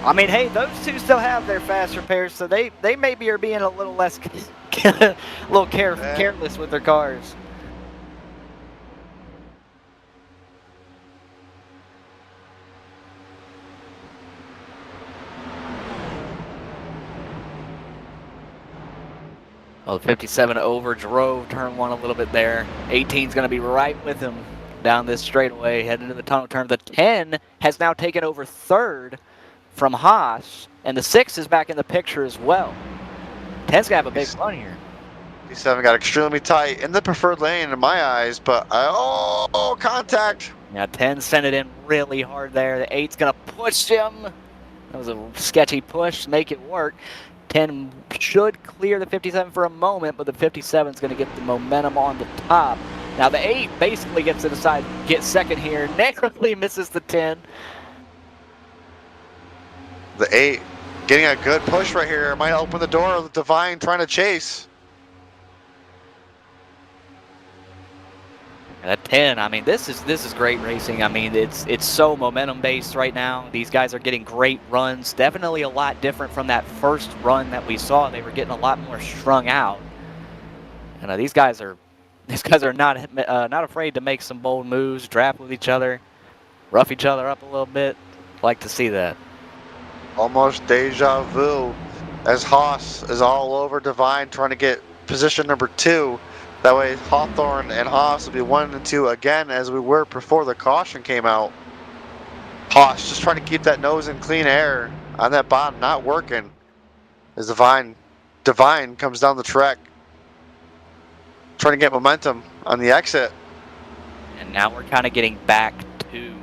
I mean, hey, those two still have their fast repairs, so they maybe are being a little less, careless with their cars. Well, 57 over drove turn 1 a little bit there. 18's going to be right with him down this straightaway, heading to the tunnel turn. The 10 has now taken over 3rd from Haas, and the 6 is back in the picture as well. 10's going to have a big run here. 57 got extremely tight in the preferred lane in my eyes, but contact. Yeah, 10 sent it in really hard there. The 8's going to push him. That was a sketchy push, make it work. 10 should clear the 57 for a moment, but the 57 is going to get the momentum on the top. Now the 8 basically gets to decide, get second here. Narrowly misses the 10. The 8 getting a good push right here. Might open the door with Divine trying to chase. That 10, I mean, this is great racing. I mean, it's so momentum based right now. These guys are getting great runs. Definitely a lot different from that first run that we saw. They were getting a lot more strung out. And these guys are not afraid to make some bold moves, draft with each other, rough each other up a little bit. Like to see that. Almost deja vu, as Haas is all over Divine trying to get position number 2. That way Hawthorne and Haas will be 1 and 2 again, as we were before the caution came out. Haas just trying to keep that nose in clean air on that bottom, not working. As Divine comes down the track, trying to get momentum on the exit. And now we're kind of getting back to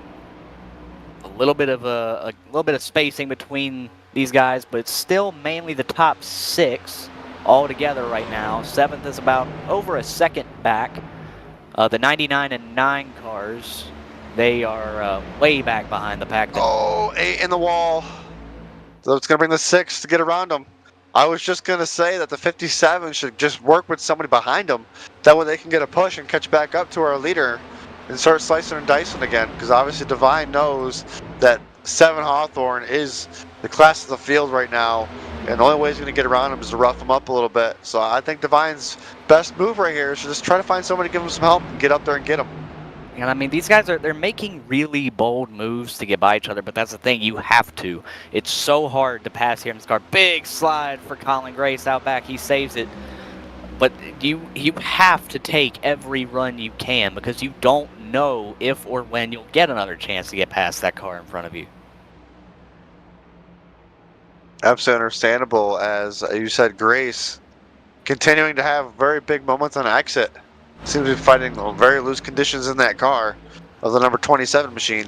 a little bit of spacing between these guys, but it's still mainly the top 6 all together right now. 7th is about over a second back. The 99 and 9 cars, they are way back behind the pack. Oh, 8 in the wall. So it's going to bring the 6 to get around them. I was just going to say that the 57 should just work with somebody behind them. That way they can get a push and catch back up to our leader and start slicing and dicing again. Because obviously Divine knows that 7 Hawthorne is the class of the field right now. And the only way he's going to get around him is to rough him up a little bit. So I think Divine's best move right here is to just try to find somebody to give him some help and get up there and get him. And I mean, these guys they're making really bold moves to get by each other, but that's the thing, you have to. It's so hard to pass here in this car. Big slide for Colin Grace out back. He saves it. But you have to take every run you can because you don't know if or when you'll get another chance to get past that car in front of you. Absolutely understandable, as you said, Grace continuing to have very big moments on exit. Seems to be fighting very loose conditions in that car of the number 27 machine.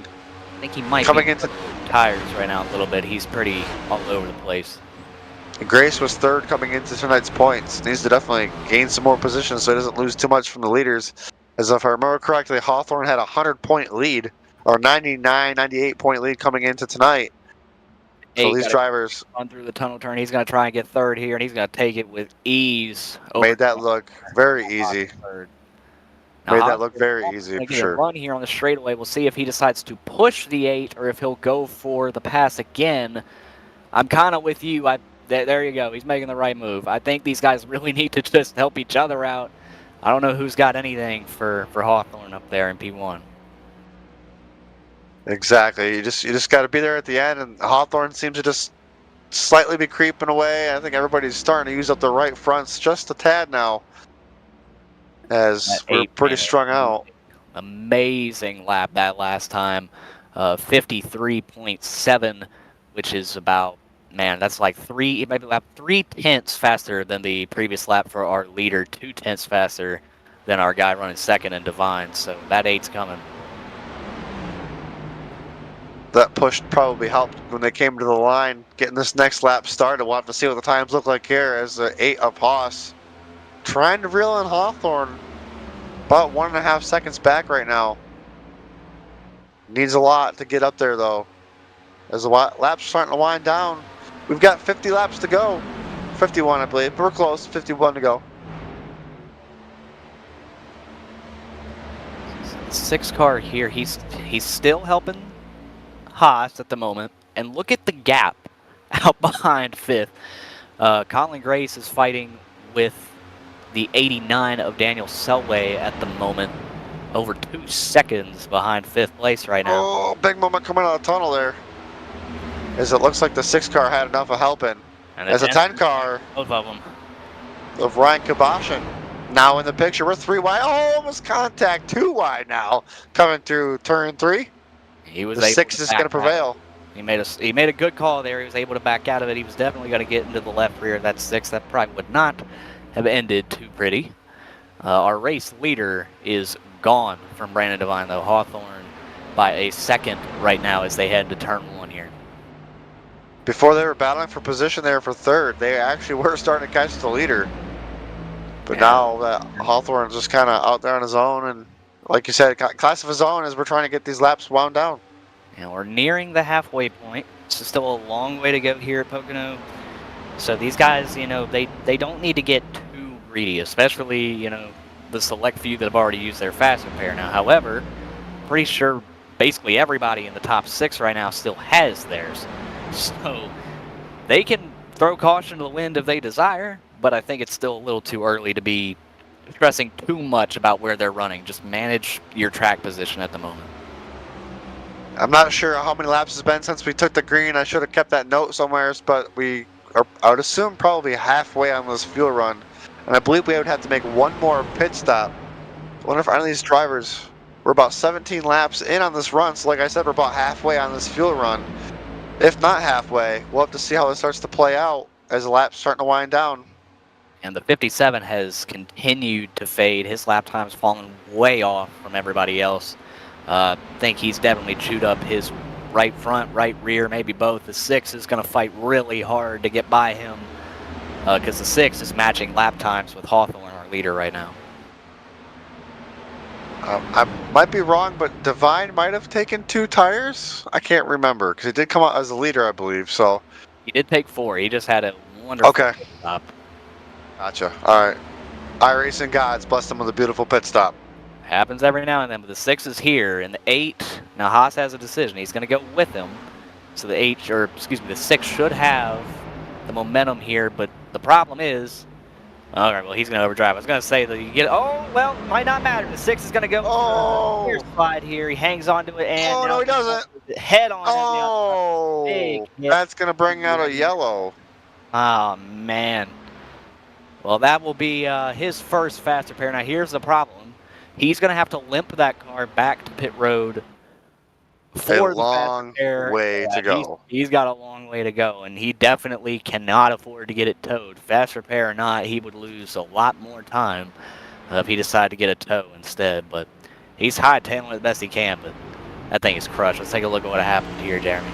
I think he might coming be into tires right now a little bit. He's pretty all over the place. Grace was third coming into tonight's points. Needs to definitely gain some more position so he doesn't lose too much from the leaders. As if I remember correctly, Hawthorne had a 100-point lead, or 99, 98-point lead coming into tonight. So these drivers on through the tunnel turn. He's going to try and get third here, and he's going to take it with ease. Made that look very easy. Made that look very easy for sure. Run here on the straightaway. We'll see if he decides to push the 8 or if he'll go for the pass again. I'm kind of with you. There you go. He's making the right move. I think these guys really need to just help each other out. I don't know who's got anything for Hawthorne up there in P1. Exactly. You just got to be there at the end, and Hawthorne seems to just slightly be creeping away. I think everybody's starting to use up the right fronts just a tad now, as we're pretty strung out. Amazing lap that last time, 53.7, which is about, man, that's like maybe lap 3/10 faster than the previous lap for our leader, 2/10 faster than our guy running second in Divine. So that 8's coming. That push probably helped when they came to the line, getting this next lap started. We'll have to see what the times look like here as the 8 of Haas trying to reel in Hawthorne. About 1.5 seconds back right now. Needs a lot to get up there though. As the laps are starting to wind down. We've got 50 laps to go. 51, I believe. But we're close. 51 to go. 6 car here. He's still helping Haas at the moment. And look at the gap out behind 5th. Colin Grace is fighting with the 89 of Daniel Selway at the moment. Over 2 seconds behind 5th place right now. Oh, big moment coming out of the tunnel there. As it looks like the 6 car had enough of helping. And as a 10 car both of them of Ryan Kabashin now in the picture. We're 3 wide. Oh, almost contact 2 wide now coming through turn 3. The 6 is going to prevail. He made a good call there. He was able to back out of it. He was definitely going to get into the left rear of that 6. That probably would not have ended too pretty. Our race leader is gone from Brandon Devine, though. Hawthorne by a second right now as they head to turn 1 here. Before they were battling for position there for 3rd, they actually were starting to catch the leader. But now that Hawthorne's just kind of out there on his own, and like you said, class of his own as we're trying to get these laps wound down. And we're nearing the halfway point. It's still a long way to go here at Pocono. So these guys, you know, they don't need to get too greedy, especially, you know, the select few that have already used their fast repair now. However, pretty sure basically everybody in the top 6 right now still has theirs. So they can throw caution to the wind if they desire, but I think it's still a little too early to be stressing too much about where they're running. Just manage your track position at the moment. I'm not sure how many laps it's been since we took the green. I should have kept that note somewhere, but we are, I would assume, probably halfway on this fuel run. And I believe we would have to make one more pit stop. I wonder if any of these drivers, we're about 17 laps in on this run. So like I said, we're about halfway on this fuel run. If not halfway, we'll have to see how it starts to play out as the lap's starting to wind down. And the 57 has continued to fade. His lap time's fallen way off from everybody else. I think he's definitely chewed up his right front, right rear, maybe both. The 6 is going to fight really hard to get by him because the 6 is matching lap times with Hawthorne, our leader right now. I might be wrong, but Divine might have taken 2 tires. I can't remember because he did come out as a leader, I believe. So he did take 4. He just had a wonderful pit stop. Gotcha. All right. iRacing gods bless them with a beautiful pit stop. Happens every now and then, but the 6 is here, and the 8, now Haas has a decision. He's going to go with him. So the 6 should have the momentum here, but the problem is, all right, well, he's going to overdrive. I was going to say that you get, oh, well, might not matter. The 6 is going to go Oh! slide here. He hangs onto it, and Oh, no, he doesn't. head on. Oh, that's going to bring out a yellow. Oh, man. Well, that will be his first fast repair. Now, here's the problem. He's going to have to limp that car back to pit road for a long way to go. He's got a long way to go, and he definitely cannot afford to get it towed. Fast repair or not, he would lose a lot more time if he decided to get a tow instead. But he's hightailing it the best he can, but that thing is crushed. Let's take a look at what happened here, Jeremy.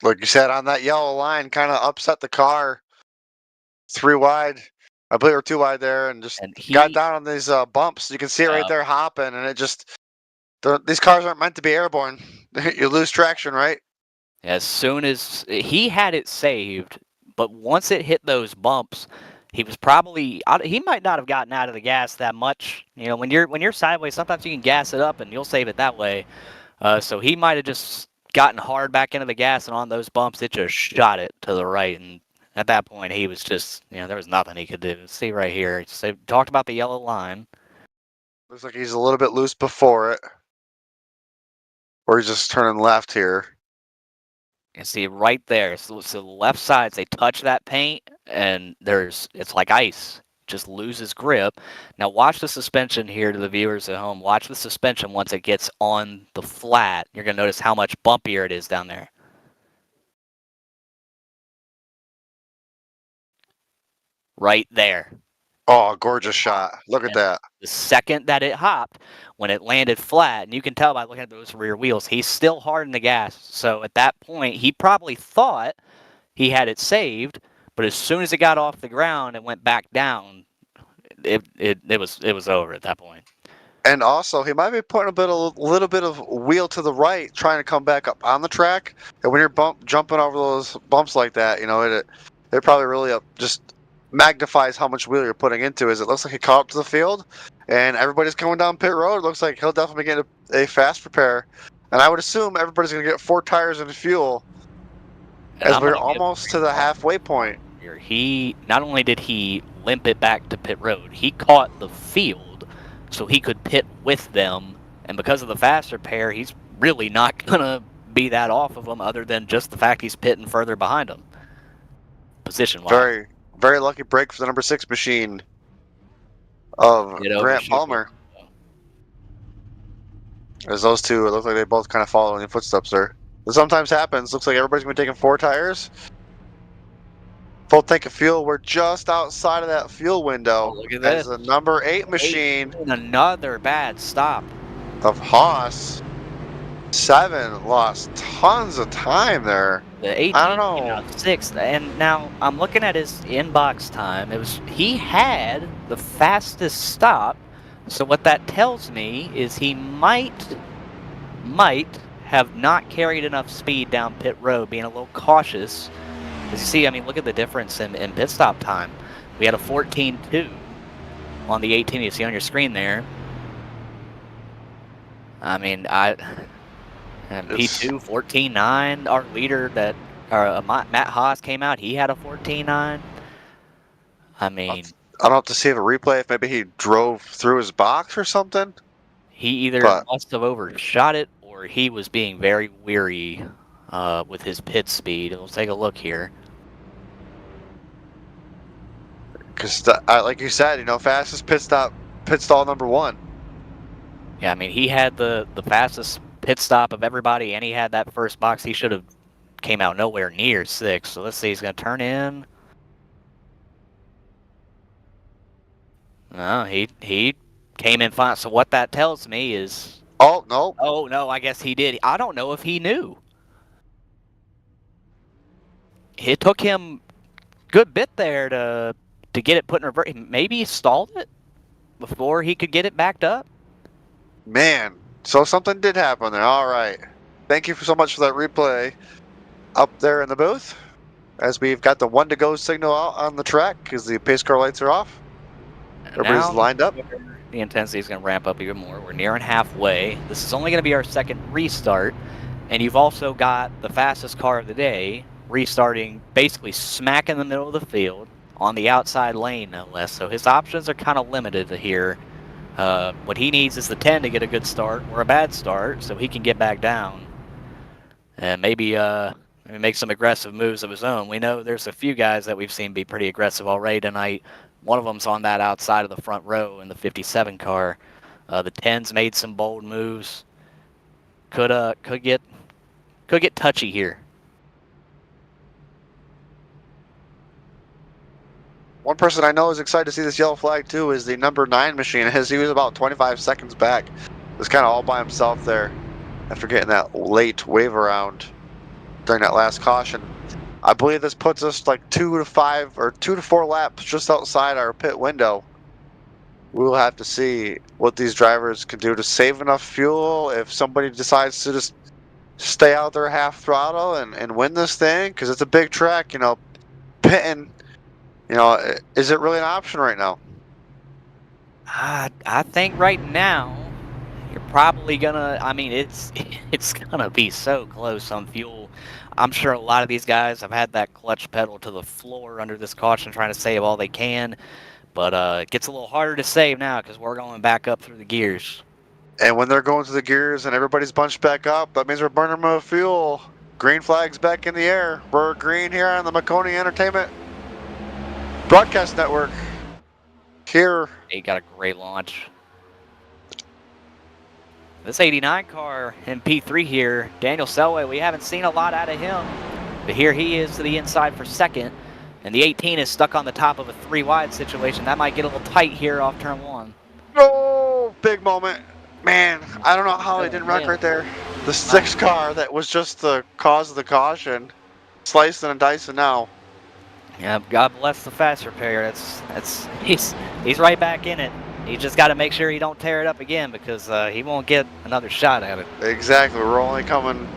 Like you said, on that yellow line, kind of upset the car. 3 wide, I believe, or 2 wide there, and just got down on these bumps. You can see it right there hopping, and it just, these cars aren't meant to be airborne. You lose traction, right? As soon as he had it saved, but once it hit those bumps, he was probably, he might not have gotten out of the gas that much. You know, when you're sideways, sometimes you can gas it up and you'll save it that way. So he might have just gotten hard back into the gas, and on those bumps, it just shot it to the right. And at that point, he was just, you know, there was nothing he could do. See right here, so talked about the yellow line. Looks like he's a little bit loose before it. Or he's just turning left here. You see right there, so the left sides, they touch that paint, and it's like ice. Just loses grip. Now watch the suspension here to the viewers at home. Watch the suspension once it gets on the flat. You're going to notice how much bumpier it is down there. Right there. Oh, gorgeous shot. Look at that. The second that it hopped, when it landed flat, and you can tell by looking at those rear wheels, he's still hard in the gas. So at that point, he probably thought he had it saved, but as soon as it got off the ground and went back down, it was over at that point. And also, he might be putting a little bit of wheel to the right, trying to come back up on the track. And when you're jumping over those bumps like that, you know, it probably really just magnifies how much wheel you're putting into it. It looks like he caught up to the field, and everybody's coming down pit road. It looks like he'll definitely get a fast repair. And I would assume everybody's going to get 4 tires and fuel as we're almost to the halfway point. He not only did he limp it back to pit road, he caught the field so he could pit with them. And because of the fast repair, he's really not going to be that off of them, other than just the fact he's pitting further behind them. Position-wise. Very lucky break for the number 6 machine of Grant Palmer. As those two, it looks like they both kind of follow in the footsteps there. This sometimes happens. Looks like everybody's going to be taking 4 tires. Full tank of fuel. We're just outside of that fuel window. Oh, look at this. As the number 8 machine. Another bad stop. Of Haas. 7 lost tons of time there. The 18 I don't know. came out 6th, and now I'm looking at his inbox time. He had the fastest stop, so what that tells me is he might have not carried enough speed down pit road, being a little cautious. As you see, I mean, look at the difference in pit stop time. We had a 14.2 on the 18 you see on your screen there. I mean, and P2, 14.9. Our leader Matt Haas came out. He had a 14.9. I mean, I don't have to see a replay if maybe he drove through his box or something. He either must have overshot it, or he was being very weary with his pit speed. We'll take a look here. Because, like you said, you know, fastest pit stall number 1. Yeah, I mean, he had the fastest pit stop of everybody, and he had that first box. He should have came out nowhere near 6. So let's see, he's going to turn in. No, he came in fine. So what that tells me is... Oh, no. Oh, no, I guess he did. I don't know if he knew. It took him a good bit there to get it put in reverse. Maybe he stalled it before he could get it backed up. Man, so something did happen there. All right. Thank you so much for that replay up there in the booth, as we've got the 1 to go signal out on the track because the pace car lights are off. Everybody's lined up. The intensity is going to ramp up even more. We're nearing halfway. This is only going to be our 2nd restart, and you've also got the fastest car of the day restarting basically smack in the middle of the field on the outside lane, no less. So his options are kind of limited here. What he needs is the 10 to get a good start or a bad start so he can get back down and maybe make some aggressive moves of his own. We know there's a few guys that we've seen be pretty aggressive already tonight. One of them's on that outside of the front row in the 57 car. The 10's made some bold moves. Could get touchy here. One person I know is excited to see this yellow flag too is the number 9 machine. He was about 25 seconds back. Was kind of all by himself there after getting that late wave around during that last caution. I believe this puts us like 2 to 5 or 2 to 4 laps just outside our pit window. We will have to see what these drivers can do to save enough fuel if somebody decides to just stay out there half throttle and win this thing, because it's a big track. You know, pitting, you know, is it really an option right now? I think right now you're probably gonna, I mean, it's gonna be so close on fuel. I'm sure a lot of these guys have had that clutch pedal to the floor under this caution trying to save all they can, but it gets a little harder to save now because we're going back up through the gears. And when they're going through the gears and everybody's bunched back up, that means we're burning more fuel. Green flag's back in the air. We're green here on the Maconi Entertainment Broadcast Network. Here. He got a great launch. This 89 car in P3 here, Daniel Selway, we haven't seen a lot out of him. But here he is to the inside for second. And the 18 is stuck on the top of a 3 wide situation. That might get a little tight here off turn 1. Oh, big moment. Man, I don't know how they didn't wreck right there. The 6 car that was just the cause of the caution. Slicing and dicing now. Yeah, God bless the fast repair. He's right back in it. He just got to make sure he don't tear it up again because he won't get another shot at it. Exactly. We're only coming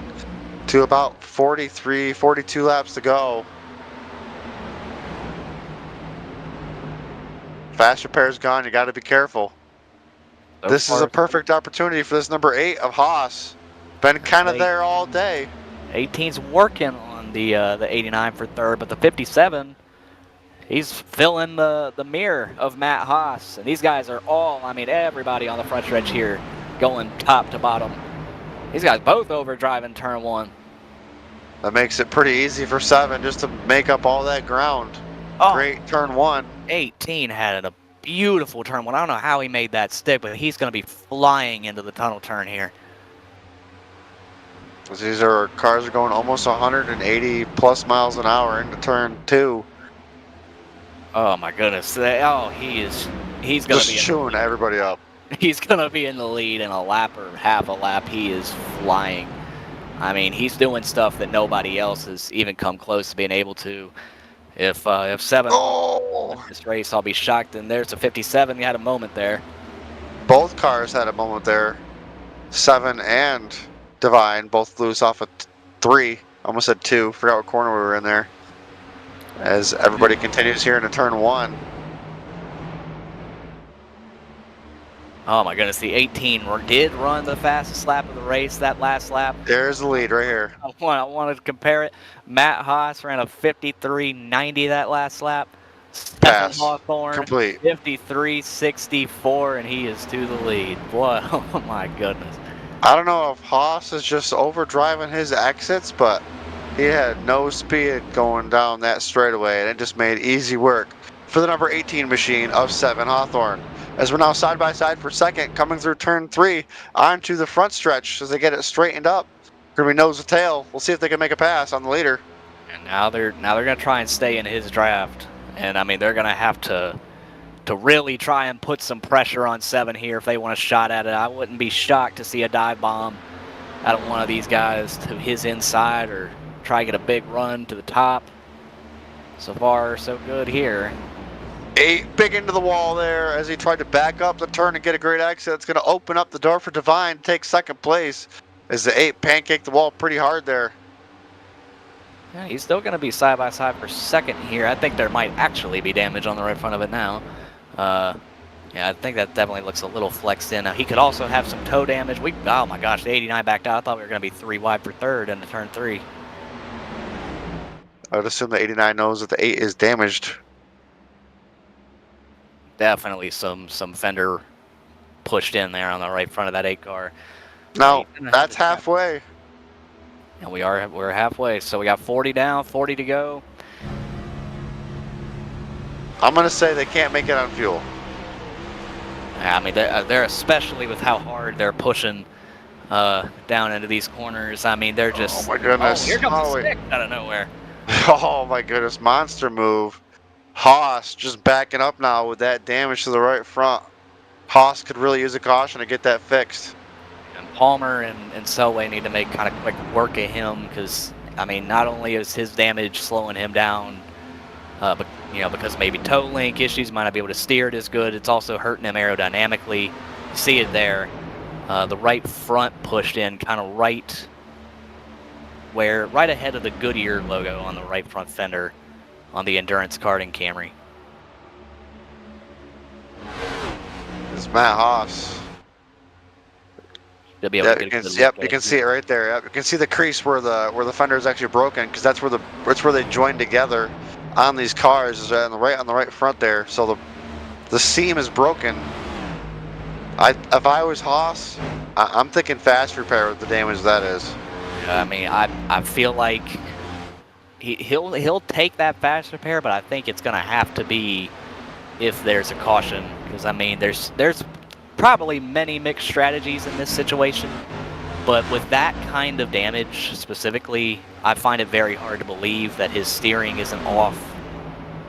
to about 43, 42 laps to go. Fast repair's gone. You got to be careful. This is a perfect opportunity for this number 8 of Haas. Been kind of there all day. 18's working on the 89 for third, but the 57, he's filling the mirror of Matt Haas. And these guys are all, I mean, everybody on the front stretch here going top to bottom. These guys both overdriving turn 1. That makes it pretty easy for 7 just to make up all that ground. Oh. Great turn 1. 18 had a beautiful turn 1. I don't know how he made that stick, but he's going to be flying into the tunnel turn here. These are cars are going almost 180 plus miles an hour into turn 2. Oh my goodness! Oh, he's going to be chewing everybody up. He's going to be in the lead in a lap or half a lap. He is flying. I mean, he's doing stuff that nobody else has even come close to being able to. If 7 wins this race, I'll be shocked. And there's a 57. He had a moment there. Both cars had a moment there. 7 and Divine both loose off of 3. Almost said 2. Forgot what corner we were in there. As everybody continues here into turn 1. Oh my goodness, the 18 did run the fastest lap of the race that last lap. There's the lead right here. I wanted to compare it. Matt Haas ran a 53.90 that last lap. Pass. Hawthorne, complete. 53.64, and he is to the lead. Boy, oh my goodness. I don't know if Haas is just overdriving his exits, but he had no speed going down that straightaway, and it just made easy work for the number 18 machine of 7 Hawthorne. As we're now side by side for second, coming through turn 3 onto the front stretch as they get it straightened up. Gonna be nose to tail. We'll see if they can make a pass on the leader. And now they're gonna try and stay in his draft, and I mean they're gonna have to really try and put some pressure on 7 here if they want a shot at it. I wouldn't be shocked to see a dive bomb out of one of these guys to his inside or try and get a big run to the top. So far, so good here. 8 big into the wall there as he tried to back up the turn and get a great exit. It's going to open up the door for Divine to take second place as the 8 pancaked the wall pretty hard there. Yeah, he's still going to be side by side for second here. I think there might actually be damage on the right front of it now. Yeah, I think that definitely looks a little flexed in. Now, he could also have some toe damage. Oh my gosh, the 89 backed out. I thought we were going to be 3 wide for third into turn 3. I would assume the 89 knows that the 8 is damaged. Definitely some fender pushed in there on the right front of that 8 car. No, that's halfway. And we're halfway. So we got 40 down, 40 to go. I'm gonna say they can't make it on fuel. I mean, they're especially with how hard they're pushing down into these corners. I mean, they're just. Oh my goodness! Oh, here comes Oh, the stick out of nowhere. Oh my goodness! Monster move. Haas just backing up now with that damage to the right front. Haas could really use a caution to get that fixed. And Palmer and Selway need to make kind of quick work of him because, I mean, not only is his damage slowing him down, but because maybe toe link issues, might not be able to steer it as good. It's also hurting him aerodynamically. You see it there. The right front pushed in kind of right ahead of the Goodyear logo on the right front fender on the Endurance Karting Camry. It's Matt Haas. You'll be able to get you can see it right there. Yep. You can see the crease where the fender is actually broken because that's where they join together on these cars, is on the right front there. So the seam is broken. If I was Haas, I'm thinking fast repair with the damage that is. I mean, I feel like he'll take that fast repair, but I think it's going to have to be if there's a caution, because I mean there's probably many mixed strategies in this situation, but with that kind of damage specifically, I find it very hard to believe that his steering isn't off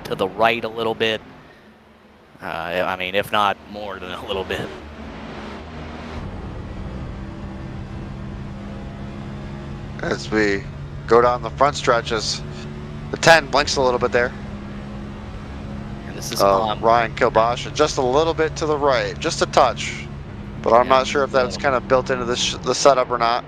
to the right a little bit. I mean, if not more than a little bit. As we go down the front stretches, the 10 blinks a little bit there. And this is Ryan Kilbosh, just a little bit to the right, just a touch. But I'm not sure if that's kind of built into the setup or not.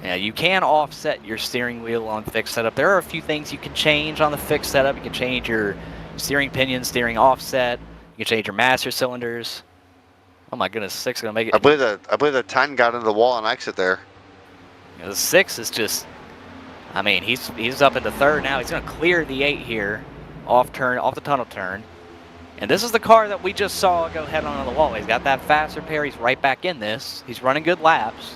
Yeah, you can offset your steering wheel on fixed setup. There are a few things you can change on the fixed setup. You can change your steering pinion, steering offset. You can change your master cylinders. Oh my goodness, 6 gonna make it. I believe the 10 got into the wall and exit there. The 6 is just, I mean, he's up into third now. He's going to clear the 8 here, off the tunnel turn. And this is the car that we just saw go head on the wall. He's got that fast repair. He's right back in this. He's running good laps.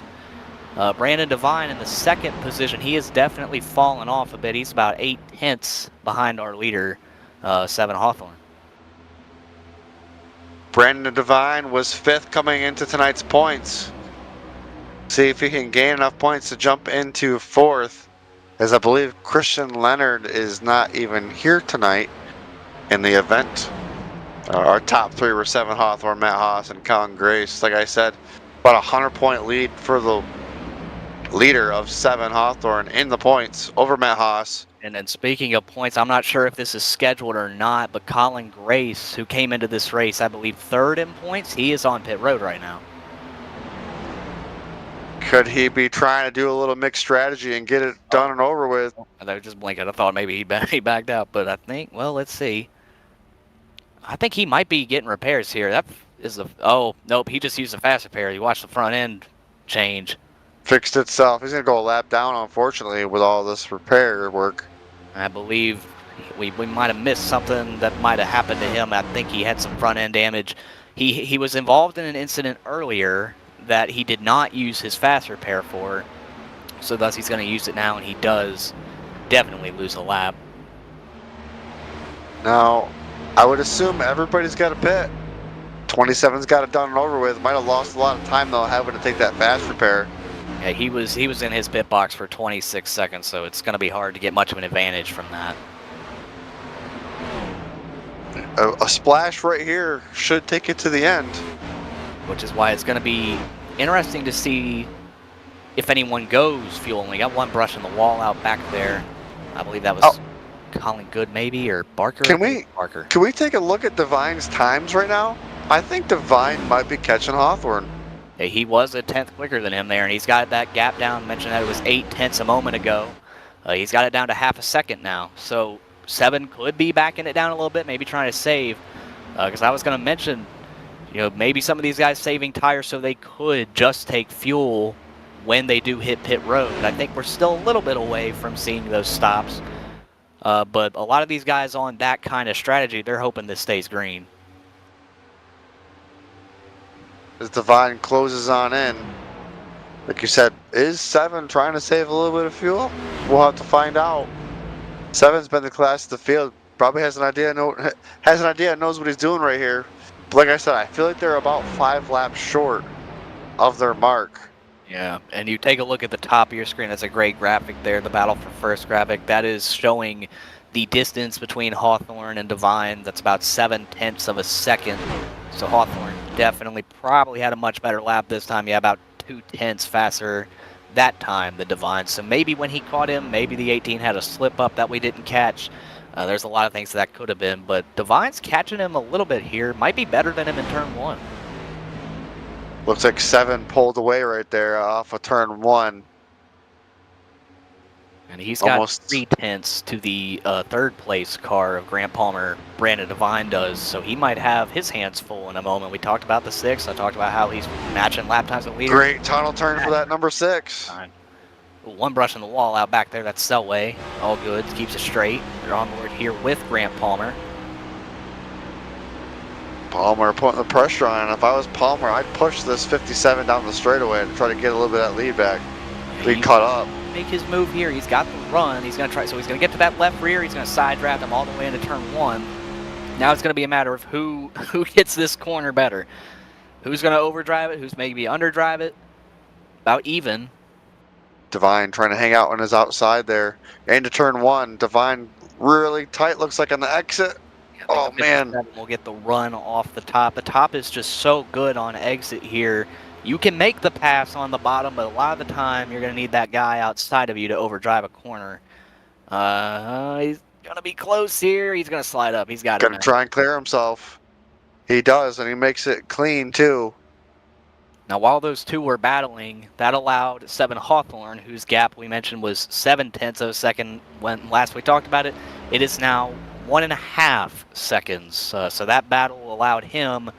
Brandon Devine in the second position. He has definitely fallen off a bit. He's about 8 tenths behind our leader, 7 Hawthorne. Brandon Devine was 5th coming into tonight's points. See if he can gain enough points to jump into 4th, as I believe Christian Leonard is not even here tonight in the event. Our top 3 were 7 Hawthorne, Matt Haas, and Colin Grace. Like I said, about a 100-point lead for the leader of 7 Hawthorne in the points over Matt Haas. And then speaking of points, I'm not sure if this is scheduled or not, but Colin Grace, who came into this race, I believe 3rd in points, he is on pit road right now. Could he be trying to do a little mixed strategy and get it done and over with? I was just blinking. I thought maybe he backed out, but I think, well, let's see. I think he might be getting repairs here. That is the, oh, nope, he just used a fast repair. You watch the front end change. Fixed itself. He's going to go a lap down, unfortunately, with all this repair work. I believe we might have missed something that might have happened to him. I think he had some front end damage. He was involved in an incident earlier that he did not use his fast repair for, so thus he's going to use it now, and he does definitely lose a lap. Now, I would assume everybody's got a pit. 27's got it done and over with. Might have lost a lot of time though, having to take that fast repair. Yeah, he was in his pit box for 26 seconds, so it's going to be hard to get much of an advantage from that. A splash right here should take it to the end. Which is why it's going to be interesting to see if anyone goes fuel only. Got one brush in the wall out back there. I believe that was Colin Good maybe, or Barker? Can we take a look at Devine's times right now? I think Devine might be catching Hawthorne. Yeah, he was a 10th quicker than him there, and he's got that gap down. Mentioned that it was 8 tenths a moment ago. He's got it down to half a second now. So 7 could be backing it down a little bit, maybe trying to save. Because I was going to mention, maybe some of these guys saving tires so they could just take fuel when they do hit pit road. I think we're still a little bit away from seeing those stops. But a lot of these guys on that kind of strategy, they're hoping this stays green. As Divine closes on in. Like you said, is 7 trying to save a little bit of fuel? We'll have to find out. 7's been the class of the field. Probably has an idea, knows what he's doing right here. But like I said, I feel like they're about 5 laps short of their mark. Yeah, and you take a look at the top of your screen. That's a great graphic there, the battle for first graphic. That is showing the distance between Hawthorne and Divine. That's about 7/10 of a second. So Hawthorne definitely probably had a much better lap this time. Yeah, about 2/10 faster that time than Divine. So maybe when he caught him, maybe the 18 had a slip up that we didn't catch. There's a lot of things that could have been, but Divine's catching him a little bit here. Might be better than him in turn 1. Looks like 7 pulled away right there off of turn 1. And he's got Almost 3/10 to the third place car of Grant Palmer. Brandon Devine does, so he might have his hands full in a moment. We talked about the 6. I talked about how he's matching lap times with leader. Great tunnel turn for that number 6. One brush in the wall out back there. That's Selway. All good. Keeps it straight. They're on board here with Grant Palmer. Palmer putting the pressure on. If I was Palmer, I'd push this 57 down the straightaway and try to get a little bit of that lead back. Be caught up. Make his move here. He's got the run. He's going to try. So he's going to get to that left rear. He's going to side draft him all the way into turn 1. Now it's going to be a matter of who hits this corner better. Who's going to overdrive it? Who's maybe underdrive it? About even. Divine trying to hang out on his outside there. Into turn 1. Divine really tight. Looks like on the exit. Oh, man. We'll get the run off the top. The top is just so good on exit here. You can make the pass on the bottom, but a lot of the time you're going to need that guy outside of you to overdrive a corner. He's going to be close here. He's going to slide up. He's got it. Going to try and clear himself. He does, and he makes it clean, too. Now, while those two were battling, that allowed 7 Hawthorne, whose gap we mentioned was 7/10 of a second when last we talked about it. It is now 1.5 seconds. So that battle allowed him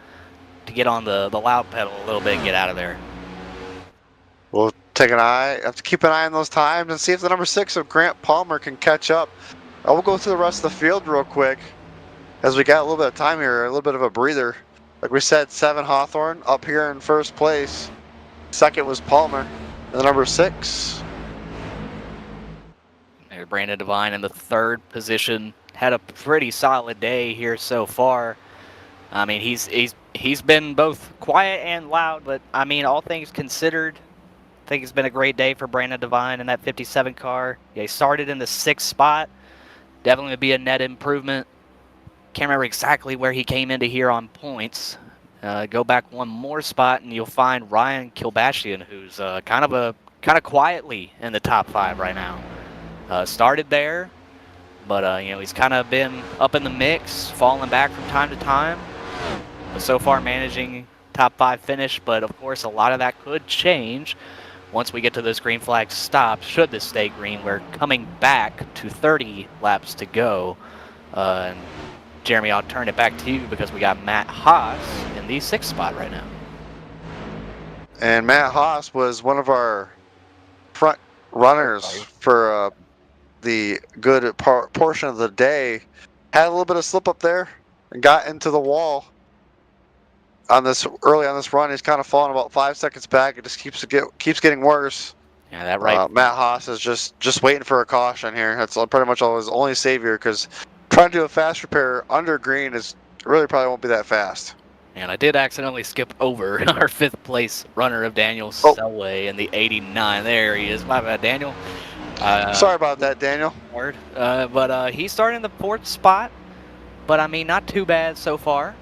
to get on the loud pedal a little bit and get out of there. We'll take an eye. Have to keep an eye on those times and see if the number 6 of Grant Palmer can catch up. We'll go through the rest of the field real quick as we got a little bit of time here, a little bit of a breather. Like we said, 7 Hawthorne up here in first place. Second was Palmer. And the number 6. There's Brandon Devine in the third position. Had a pretty solid day here so far. I mean, he's been both quiet and loud, but I mean, all things considered, I think it's been a great day for Brandon Devine in that 57 car. Yeah, he started in the 6th spot. Definitely would be a net improvement. Can't remember exactly where he came into here on points. Go back one more spot and you'll find Ryan Kilbashian, who's kind of quietly in the top 5 right now. Started there, but you know, he's kind of been up in the mix, falling back from time to time. But so far managing top 5 finish, but of course a lot of that could change once we get to those green flag stops. Should this stay green, we're coming back to 30 laps to go. And Jeremy, I'll turn it back to you because we got Matt Haas in the 6th spot right now. And Matt Haas was one of our front runners for the good portion of the day. Had a little bit of slip up there and got into the wall on this early on this run. He's kind of falling about 5 seconds back. It just keeps getting worse. Yeah, that right. Matt Haas is just waiting for a caution here. That's pretty much all his only savior, because trying to do a fast repair under green is really probably won't be that fast. And I did accidentally skip over our 5th place runner of Daniel Selway in the 89. There he is. My bad, Daniel. Sorry about that, Daniel. But he started in the 4th spot. But I mean, not too bad so far.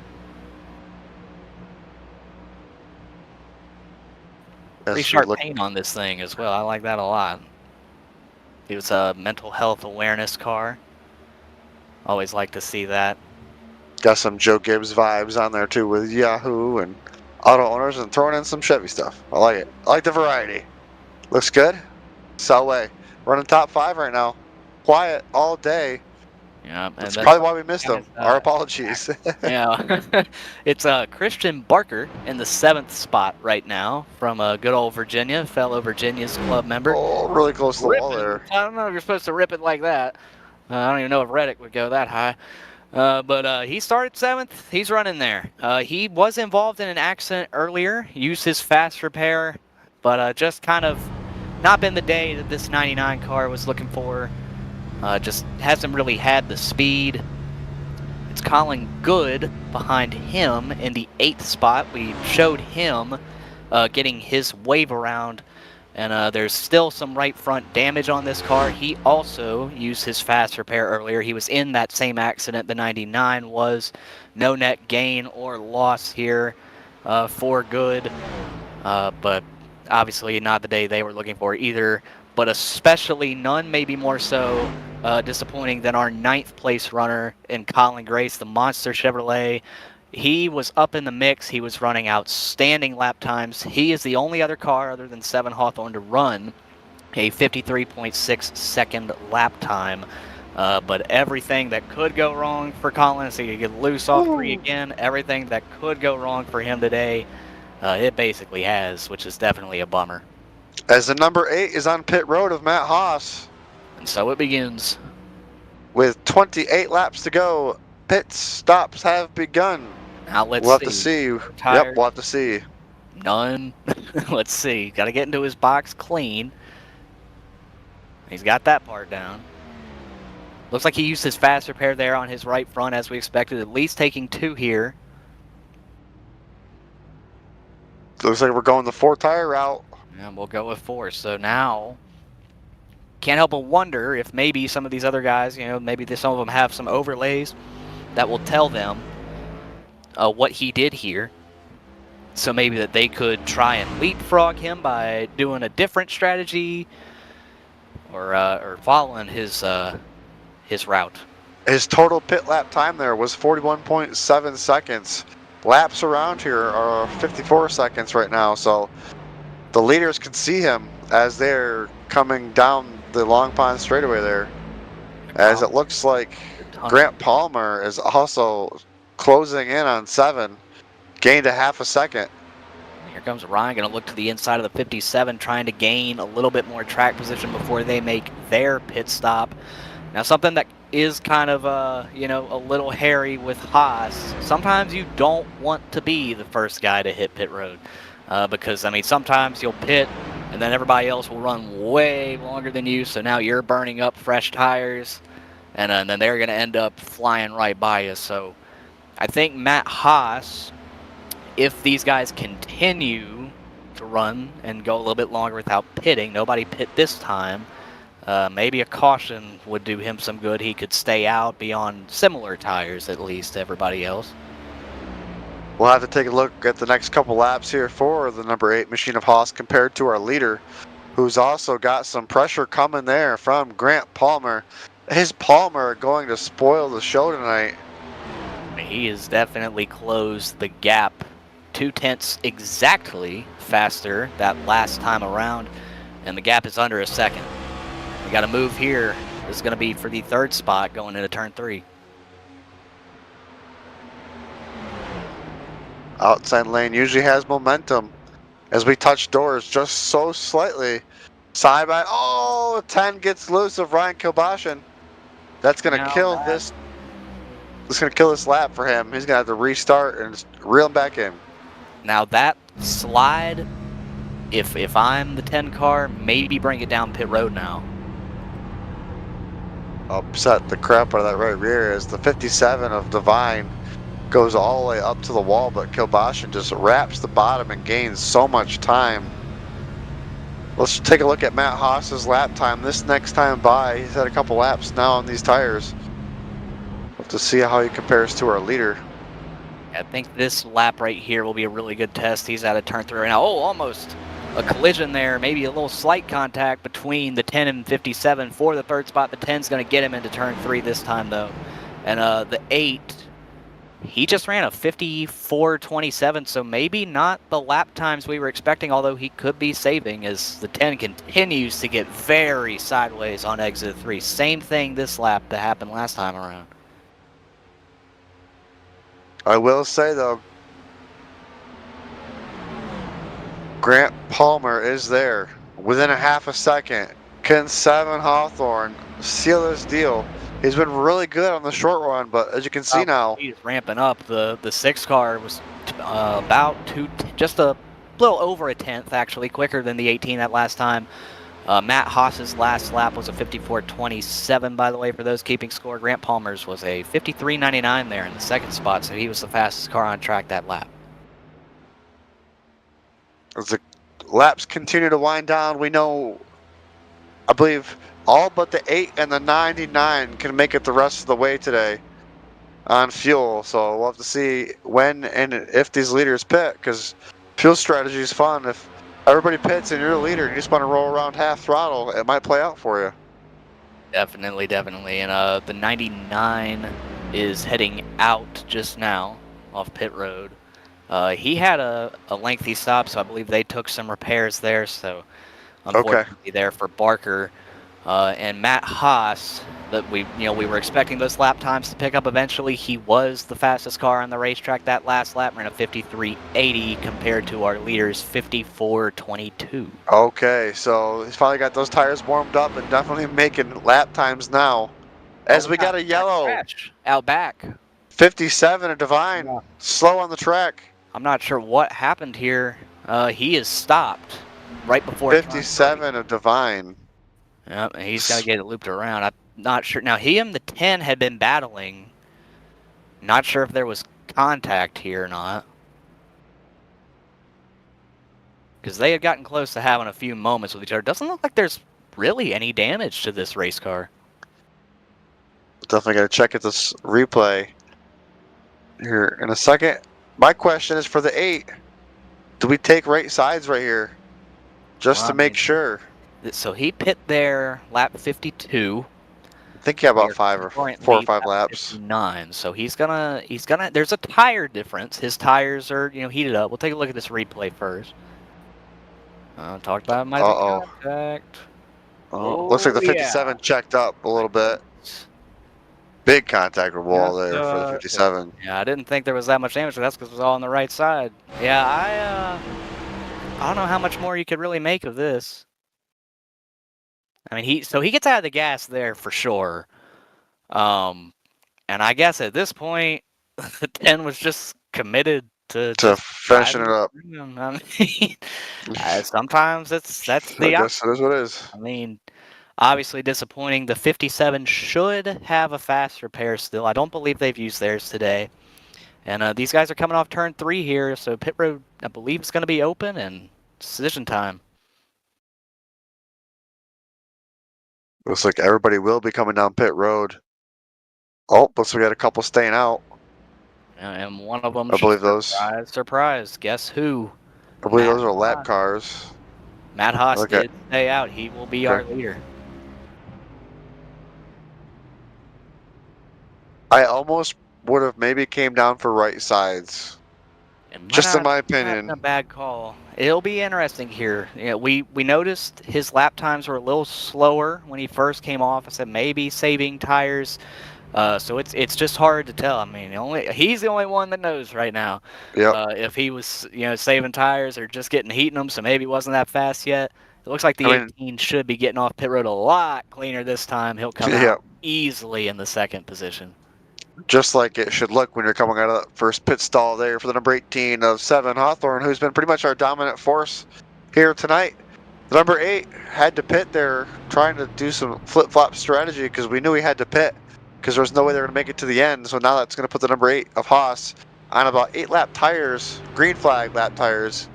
Pretty sharp paint on this thing as well. I like that a lot. It was a mental health awareness car. Always like to see that. Got some Joe Gibbs vibes on there too, with Yahoo and auto owners, and throwing in some Chevy stuff. I like it. I like the variety. Looks good. Selway running top 5 right now. Quiet all day. Yeah, that's probably why we missed him. Our apologies. Yeah, it's Christian Barker in the 7th spot right now from good old Virginia, fellow Virginia's club member. Oh, really close to the wall there. I don't know if you're supposed to rip it like that. I don't even know if Reddick would go that high. But he started 7th. He's running there. He was involved in an accident earlier, used his fast repair, but just kind of not been the day that this 99 car was looking for. Just hasn't really had the speed. It's Colin Good behind him in the 8th spot. We showed him getting his wave around, and there's still some right front damage on this car. He also used his fast repair earlier. He was in that same accident the 99 was. No net gain or loss here for Good, but obviously not the day they were looking for either, but especially none, maybe more so disappointing than our 9th place runner in Colin Grace, the Monster Chevrolet. He was up in the mix. He was running outstanding lap times. He is the only other car other than 7 Hawthorne to run a 53.6 second lap time. But everything that could go wrong for Colin, so he could get loose off 3 again, everything that could go wrong for him today, it basically has, which is definitely a bummer. As the number 8 is on pit road of Matt Haas. And so it begins. With 28 laps to go, pit stops have begun. Now let's we'll have to see. Tires. Yep, we'll have to see. None. Let's see. Got to get into his box clean. He's got that part down. Looks like he used his fast repair there on his right front as we expected, at least taking 2 here. Looks like we're going the 4-tire route. And we'll go with 4. So now, can't help but wonder if maybe some of these other guys, maybe some of them have some overlays that will tell them what he did here. So maybe that they could try and leapfrog him by doing a different strategy or following his route. His total pit lap time there was 41.7 seconds. Laps around here are 54 seconds right now, so the leaders can see him as they're coming down the Long Pond straightaway there. As it looks like Grant Palmer is also closing in on 7, gained a half a second. Here comes Ryan, going to look to the inside of the 57, trying to gain a little bit more track position before they make their pit stop. Now, something that is kind of, a little hairy with Haas, sometimes you don't want to be the first guy to hit pit road. Because, sometimes you'll pit, and then everybody else will run way longer than you, so now you're burning up fresh tires, and then they're going to end up flying right by you. So I think Matt Haas, if these guys continue to run and go a little bit longer without pitting, nobody pit this time, maybe a caution would do him some good. He could stay out, be on similar tires at least to everybody else. We'll have to take a look at the next couple laps here for the number 8 machine of Haas compared to our leader, who's also got some pressure coming there from Grant Palmer. Is Palmer going to spoil the show tonight? He has definitely closed the gap 0.2 exactly faster that last time around, and the gap is under a second. We got a move here. This is going to be for the 3rd spot going into turn 3. Outside lane usually has momentum. As we touch doors just so slightly. Side by, 10 gets loose of Ryan Kilbashin. That's going to kill this. It's going to kill this lap for him. He's going to have to restart and just reel him back in. Now that slide, if I'm the 10 car, maybe bring it down pit road now. Upset the crap out of that right rear as the 57 of Divine goes all the way up to the wall, but Kilbashin just wraps the bottom and gains so much time. Let's take a look at Matt Haas's lap time this next time by. He's had a couple laps now on these tires. We'll have to see how he compares to our leader. I think this lap right here will be a really good test. He's at a turn 3 right now. Almost a collision there. Maybe a little slight contact between the 10 and 57 for the 3rd spot. The 10's going to get him into turn 3 this time, though. And the 8, he just ran a 54.27, so maybe not the lap times we were expecting, although he could be saving as the 10 continues to get very sideways on exit 3. Same thing this lap that happened last time around. I will say, though, Grant Palmer is there within a half a second. Can 7 Hawthorne seal this deal He's been really good on the short run, but as you can see now, he's ramping up. The 6 car was about just a little over a tenth actually, quicker than the 18 that last time. Matt Haas's last lap was a 54.27, by the way, for those keeping score. Grant Palmer's was a 53.99 there in the second spot, so he was the fastest car on track that lap. as the laps continue to wind down, we know, I believe, all but the 8 and the 99 can make it the rest of the way today on fuel. So we'll have to see when and if these leaders pit, because fuel strategy is fun. If everybody pits and you're the leader and you just want to roll around half throttle, it might play out for you. Definitely, definitely. And the 99 is heading out just now off pit road. He had a lengthy stop, so I believe they took some repairs there. So unfortunately there for Barker. And Matt Haas, that we were expecting those lap times to pick up eventually. He was the fastest car on the racetrack that last lap, ran a 53.80 compared to our leader's 54.22. Okay, so he's finally got those tires warmed up and definitely making lap times now. As we got a yellow out back. 57, a Divine, slow on the track. I'm not sure what happened here. He is stopped right before 57, a Divine. Yep, he's got to get it looped around. I'm not sure. Now, he and the 10 had been battling. Not sure if there was contact here or not. Because they had gotten close to having a few moments with each other. Doesn't look like there's really any damage to this race car. Definitely got to check at this replay here in a second. My question is for the 8. Do we take right sides right here? Just to make sure. So he pit there, lap 52. I think he had about 4 or 5 laps. 59. So he's gonna. There's a tire difference. His tires are heated up. We'll take a look at this replay first. Talked about might have contact. Looks like the 57 checked up a little bit. Big contact with wall there for the 57. Yeah, I didn't think there was that much damage, but that's because it was all on the right side. Yeah, I don't know how much more you could really make of this. I mean, he gets out of the gas there for sure. And I guess at this point, the 10 was just committed to finishing it up. I mean, sometimes that's the I guess it is what it is. I mean, obviously disappointing. The 57 should have a fast repair still. I don't believe they've used theirs today. And these guys are coming off turn 3 here, so pit road, I believe, is going to be open and decision time. Looks like everybody will be coming down pit road. Oh, looks like we got a couple staying out. And one of them, I believe those. Surprise. Guess who? I believe those are lap cars. Matt Haas did stay out. He will be our leader. I almost would have maybe came down for right sides. Just in my opinion. A bad call. It'll be interesting here. We noticed his lap times were a little slower when he first came off. I said maybe saving tires. So it's just hard to tell. I mean, he's the only one that knows right now. Yep. If he was saving tires or just heating them, so maybe he wasn't that fast yet. It looks like the 18 should be getting off pit road a lot cleaner this time. He'll come out easily in the second position. Just like it should look when you're coming out of that first pit stall there for the number 18 of 7, Hawthorne, who's been pretty much our dominant force here tonight. The number 8 had to pit there, trying to do some flip-flop strategy because we knew he had to pit because there was no way they were going to make it to the end. So now that's going to put the number 8 of Haas on about 8 lap tires, green flag lap tires,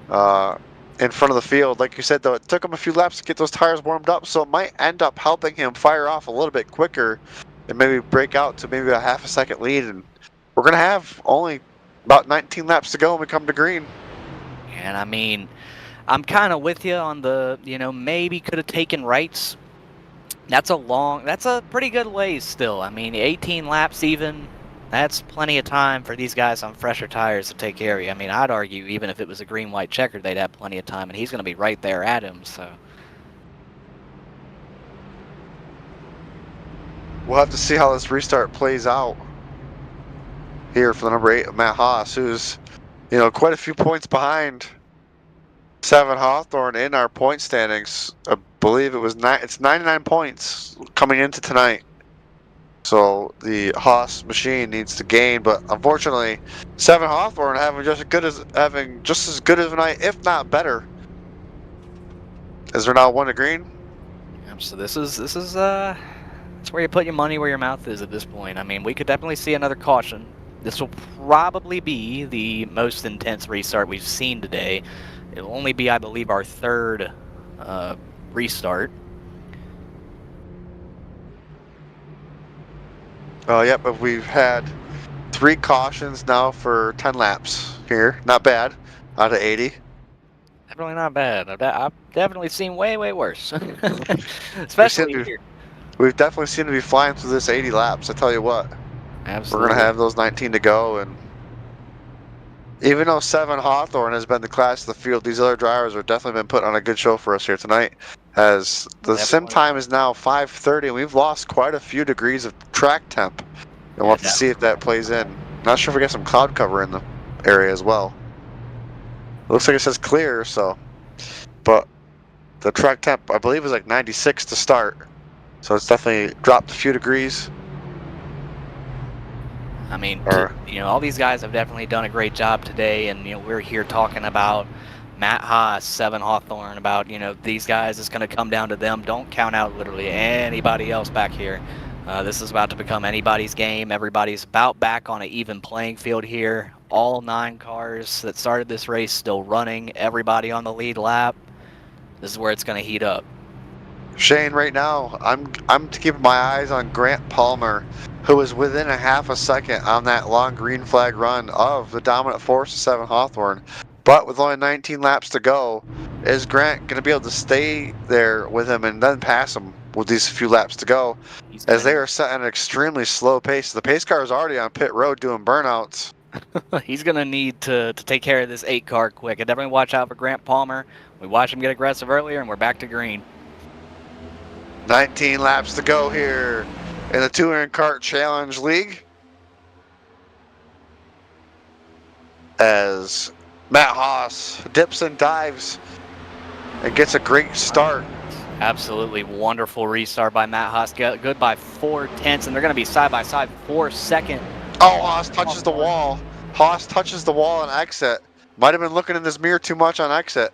in front of the field. Like you said, though, it took him a few laps to get those tires warmed up, so it might end up helping him fire off a little bit quicker and maybe break out to maybe a half a second lead. And we're going to have only about 19 laps to go when we come to green. And I mean, I'm kind of with you on the, maybe could have taken rights. That's a pretty good ways still. I mean, 18 laps even, that's plenty of time for these guys on fresher tires to take care of you. I mean, I'd argue even if it was a green-white checker, they'd have plenty of time, and he's going to be right there at him, so. We'll have to see how this restart plays out here for the number 8, Matt Haas, who's, quite a few points behind 7 Hawthorne in our point standings. I believe it's 99 points coming into tonight. So the Haas machine needs to gain, but unfortunately, 7 Hawthorne having just as good of a night, if not better. Is there now 1 to green? Yep, so this is that's where you put your money where your mouth is at this point. I mean, we could definitely see another caution. This will probably be the most intense restart we've seen today. It'll only be, I believe, our 3rd restart. Yep, but we've had 3 cautions now for 10 laps here. Not bad, out of 80. Definitely not bad. I've definitely seen way worse. Especially here. We've definitely seemed to be flying through this 80 laps, I tell you what. Absolutely. We're going to have those 19 to go, and even though 7 Hawthorne has been the class of the field, these other drivers have definitely been putting on a good show for us here tonight, as the sim time is now 5:30, and we've lost quite a few degrees of track temp. And we'll have to see if that plays in. Not sure if we get some cloud cover in the area as well. It looks like it says clear, so. But the track temp, I believe, is like 96 to start. So it's definitely dropped a few degrees. I mean, all these guys have definitely done a great job today, and we're here talking about Matt Haas, 7 Hawthorne, about these guys. It's going to come down to them. Don't count out literally anybody else back here. This is about to become anybody's game. Everybody's about back on an even playing field here. All 9 cars that started this race still running. Everybody on the lead lap. This is where it's going to heat up. Shane, right now, I'm keeping my eyes on Grant Palmer, who was within a half a second on that long green flag run of the dominant force of 7 Hawthorne. But with only 19 laps to go, is Grant going to be able to stay there with him and then pass him with these few laps to go? As they are set at an extremely slow pace. The pace car is already on pit road doing burnouts. He's going to need to take care of this 8 car quick. And definitely watch out for Grant Palmer. We watched him get aggressive earlier, and we're back to green. 19 laps to go here in the Touring Kart Challenge League, as Matt Haas dips and dives and gets a great start. Absolutely wonderful restart by Matt Haas. Good by 4/10, and they're going to be side by side 4-second. Oh, Haas touches the wall. Haas touches the wall on exit. Might have been looking in this mirror too much on exit.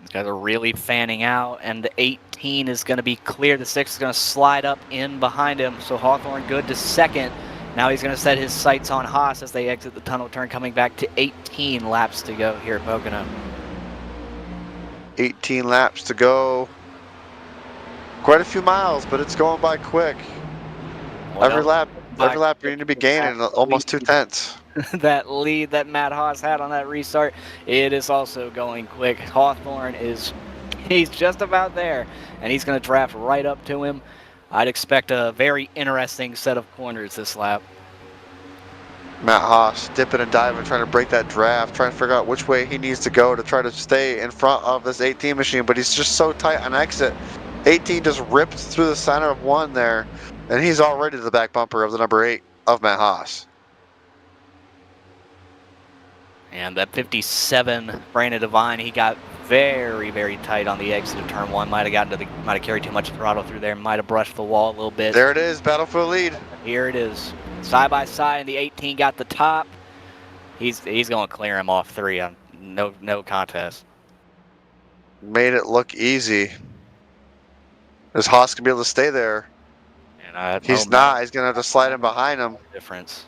These guys are really fanning out, and the 18 is going to be clear. The 6 is going to slide up in behind him, so Hawthorne good to 2nd. Now he's going to set his sights on Haas as they exit the tunnel turn, coming back to 18 laps to go here at Pocono. 18 laps to go. Quite a few miles, but it's going by quick. Well, every lap you need to be gaining almost 2 tenths. That lead that Matt Haas had on that restart, it is also going quick. Hawthorne he's just about there, and he's going to draft right up to him. I'd expect a very interesting set of corners this lap. Matt Haas dipping and diving, trying to break that draft, trying to figure out which way he needs to go to try to stay in front of this 18 machine, but he's just so tight on exit. 18 just ripped through the center of 1 there, and he's already the back bumper of the number 8 of Matt Haas. And that 57, Brandon Devine, he got very tight on the exit of turn 1. Might have carried too much throttle through there. Might have brushed the wall a little bit. There it is, battle for the lead. Here it is, side by side, and the 18 got the top. He's going to clear him off 3 on no contest. Made it look easy. Is Haas gonna be able to stay there? And he's not. He's gonna have to slide in behind him. Difference.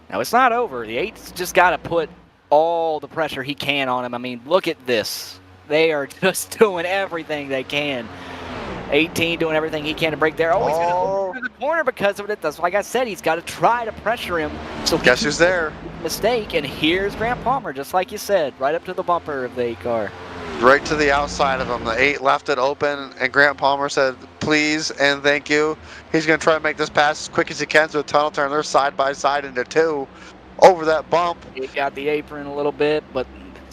Now, it's not over. The 8's just got to put all the pressure he can on him. I mean, look at this. They are just doing everything they can. 18 doing everything he can to break there. Oh, he's going to go through the corner because of it. That's like I said, he's got to try to pressure him. So guess who's there? Mistake, and here's Grant Palmer, just like you said, right up to the bumper of the 8 car. Right to the outside of him. The 8 left it open, and Grant Palmer said, please and thank you. He's going to try to make this pass as quick as he can to a tunnel turn. They're side by side into 2 over that bump. He got the apron a little bit, but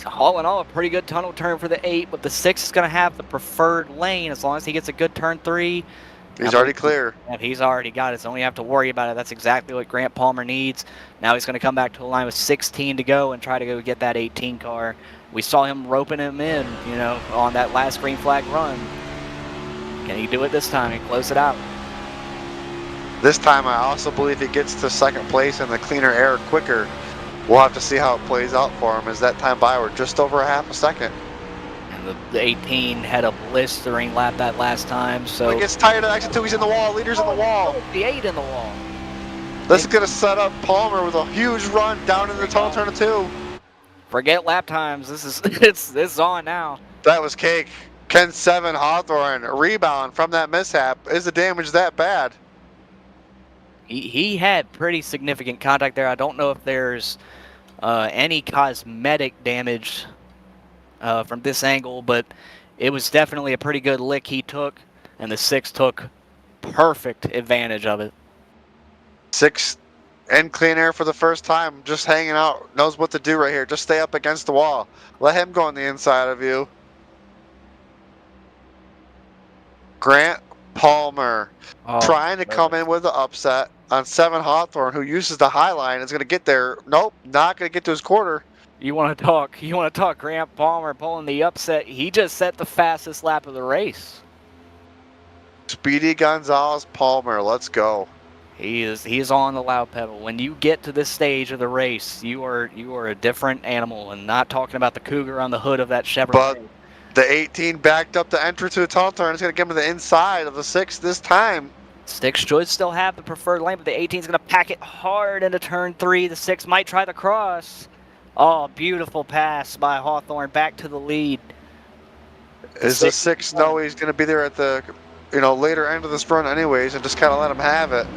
all in all, a pretty good tunnel turn for the 8, but the 6 is going to have the preferred lane as long as he gets a good turn 3. He's already clear. And he's already got it, so don't have to worry about it. That's exactly what Grant Palmer needs. Now he's going to come back to the line with 16 to go and try to go get that 18 car. We saw him roping him in, on that last green flag run. Can he do it this time and close it out? This time I also believe he gets to second place in the cleaner air quicker. We'll have to see how it plays out for him as that time by we're just over a half a second. And the 18 had a blistering lap that last time, so... He gets tired of exit 2, he's in the wall, leader's in the wall. The 8 in the wall. This is going to set up Palmer with a huge run down into the tunnel turn of 2. Forget lap times, this is on now. That was cake. Ken 7 Hawthorne rebound from that mishap. Is the damage that bad? He had pretty significant contact there. I don't know if there's any cosmetic damage from this angle, but it was definitely a pretty good lick he took, and the 6 took perfect advantage of it. 6 in clean air for the first time, just hanging out, knows what to do right here. Just stay up against the wall. Let him go on the inside of you. Grant Palmer trying to come in with the upset on 7 Hawthorne, who uses the high line, is going to get there. Nope, not going to get to his quarter. You want to talk Grant Palmer pulling the upset. He just set the fastest lap of the race. Speedy Gonzalez Palmer, let's go. He is on the loud pedal. When you get to this stage of the race, you are a different animal, and not talking about the Cougar on the hood of that Chevrolet. But the 18 backed up the entry to the tunnel turn. It's going to get him to the inside of the 6 this time. 6 should still have the preferred lane, but the 18 is going to pack it hard into turn 3. The 6 might try the cross. Oh, beautiful pass by Hawthorne back to the lead. Is the 6 know he's going to be there at the later end of this run anyways, and just kind of let him have it?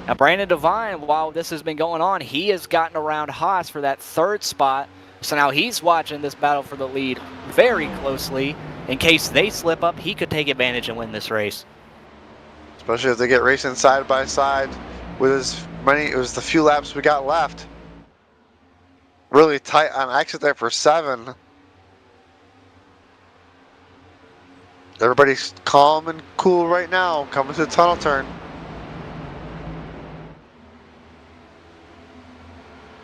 Now, Brandon Devine, while this has been going on, he has gotten around Haas for that 3rd spot. So now he's watching this battle for the lead very closely. In case they slip up, he could take advantage and win this race. Especially if they get racing side by side with the few laps we got left. Really tight on exit there for 7. Everybody's calm and cool right now, coming to the tunnel turn.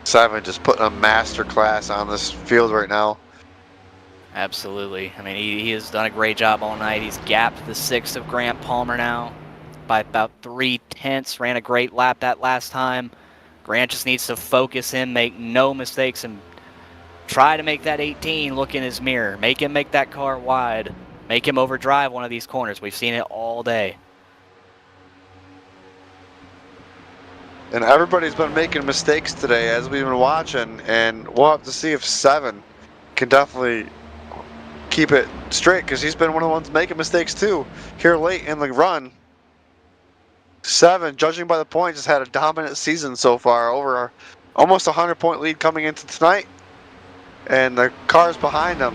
7 just putting a master class on this field right now. Absolutely. I mean, he has done a great job all night. He's gapped the 6 of Grant Palmer now by about 3/10. Ran a great lap that last time. Grant just needs to focus in, make no mistakes, and try to make that 18 look in his mirror. Make him make that car wide. Make him overdrive one of these corners. We've seen it all day. And everybody's been making mistakes today as we've been watching, and we'll have to see if 7 can definitely keep it straight, because he's been one of the ones making mistakes too here late in the run. 7, judging by the points, has had a dominant season so far, over almost a 100-point lead coming into tonight. And the cars behind him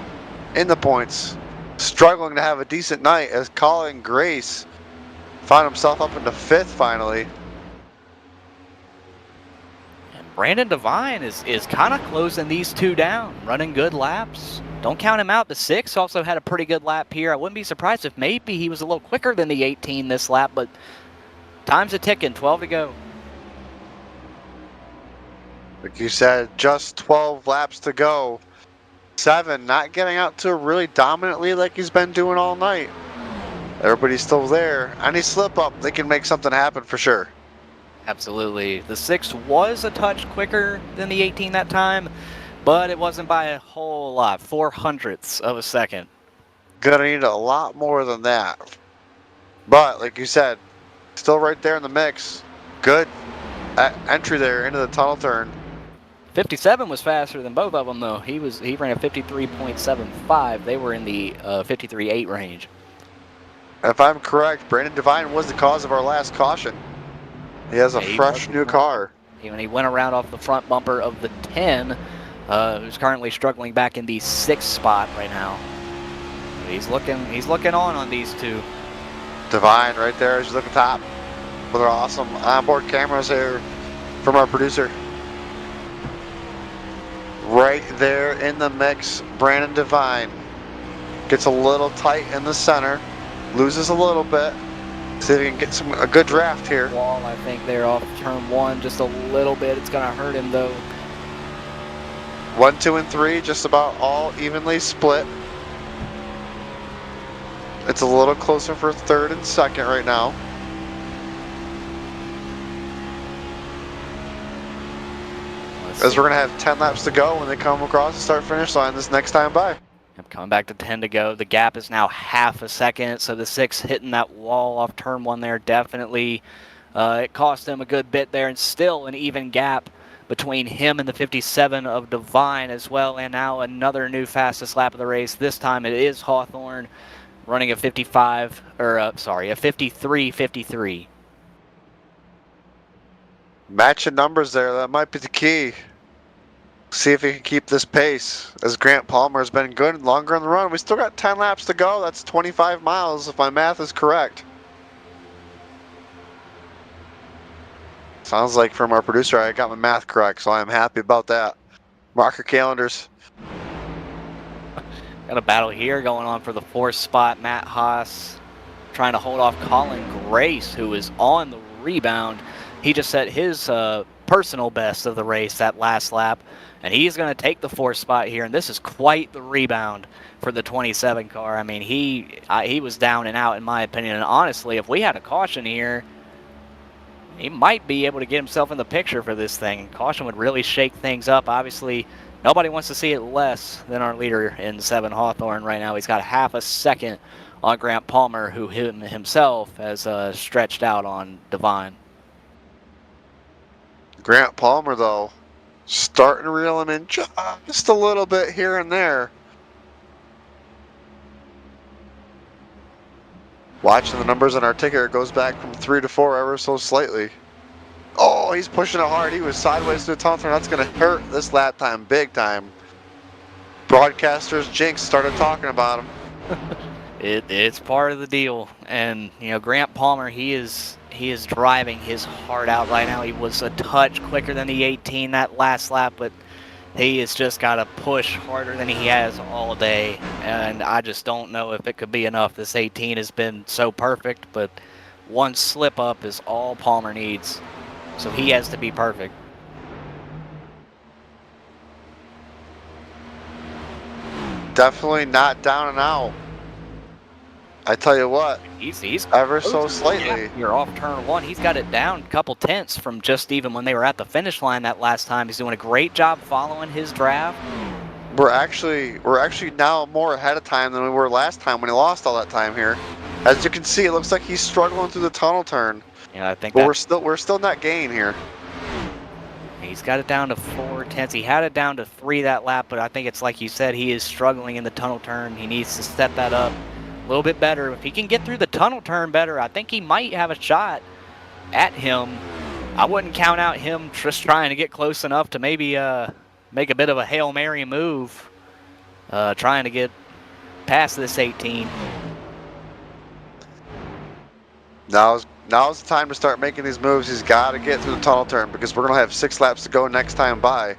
in the points struggling to have a decent night, as Colin Grace found himself up into 5th finally. Brandon Devine is kind of closing these 2 down, running good laps. Don't count him out. The 6 also had a pretty good lap here. I wouldn't be surprised if maybe he was a little quicker than the 18 this lap, but time's a ticking, 12 to go. Like you said, just 12 laps to go. 7 not getting out to a really dominant lead like he's been doing all night. Everybody's still there. Any slip up, they can make something happen for sure. Absolutely. The 6 was a touch quicker than the 18 that time, but it wasn't by a whole lot, 0.04 of a second. Gonna need a lot more than that. But like you said, still right there in the mix. Good entry there into the tunnel turn. 57 was faster than both of them though. He ran a 53.75. They were in the 53.8 range. If I'm correct, Brandon Devine was the cause of our last caution. He has a fresh new car. When he went around off the front bumper of the 10, who's currently struggling back in the 6th spot right now. He's looking on these 2. Devine right there as you look at top with our awesome onboard cameras here from our producer. Right there in the mix, Brandon Devine gets a little tight in the center, loses a little bit. See if we can get a good draft here. Wall, I think they're off turn 1 just a little bit. It's going to hurt him though. 1, 2, and 3 just about all evenly split. It's a little closer for 3rd and 2nd right now. as we're going to have 10 laps to go when they come across the start-finish line this next time by. I'm coming back to 10 to go. The gap is now half a second, so the 6 hitting that wall off turn 1 there definitely, it cost him a good bit there, and still an even gap between him and the 57 of Divine as well. And now another new fastest lap of the race. This time it is Hawthorne running a 53.53. Matching numbers there, that might be the key. See if he can keep this pace, as Grant Palmer has been good longer in the run. We still got 10 laps to go. That's 25 miles if my math is correct. Sounds like from our producer I got my math correct, so I'm happy about that. Mark your calendars. Got a battle here going on for the 4th spot. Matt Haas trying to hold off Colin Grace, who is on the rebound. He just set his personal best of the race that last lap, and he's going to take the 4th spot here, and this is quite the rebound for the 27 car. I mean, he was down and out in my opinion, and honestly, if we had a caution here, he might be able to get himself in the picture for this thing. Caution would really shake things up. Obviously, nobody wants to see it less than our leader in 7, Hawthorne, right now. He's got half a second on Grant Palmer, who himself has stretched out on Divine. Grant Palmer, though, starting to reel him in just a little bit here and there. Watching the numbers on our ticker, it goes back from 3 to 4 ever so slightly. Oh, he's pushing it hard. He was sideways to the tunnel turn. That's going to hurt this lap time big time. Broadcasters Jinx started talking about him. It's part of the deal. And, you know, Grant Palmer, he is driving his heart out right now. He was a touch quicker than the 18 that last lap, but he has just got to push harder than he has all day, and I just don't know if it could be enough. This 18 has been so perfect, but one slip up is all Palmer needs, so he has to be perfect. Definitely not down and out. I tell you what, He's ever so slightly. You're off turn 1. He's got it down a couple tenths from just even when they were at the finish line that last time. He's doing a great job following his draft. We're actually now more ahead of time than we were last time when he lost all that time here. As you can see, it looks like he's struggling through the tunnel turn. Yeah, I think. But we're still not gaining here. He's got it down to 4 tenths. He had it down to 3 that lap, but I think it's like you said, he is struggling in the tunnel turn. He needs to step that up a little bit better. If he can get through the tunnel turn better, I think he might have a shot at him. I wouldn't count out him just trying to get close enough to maybe make a bit of a Hail Mary move, trying to get past this 18. Now's the time to start making these moves. He's got to get through the tunnel turn because we're going to have 6 laps to go next time by.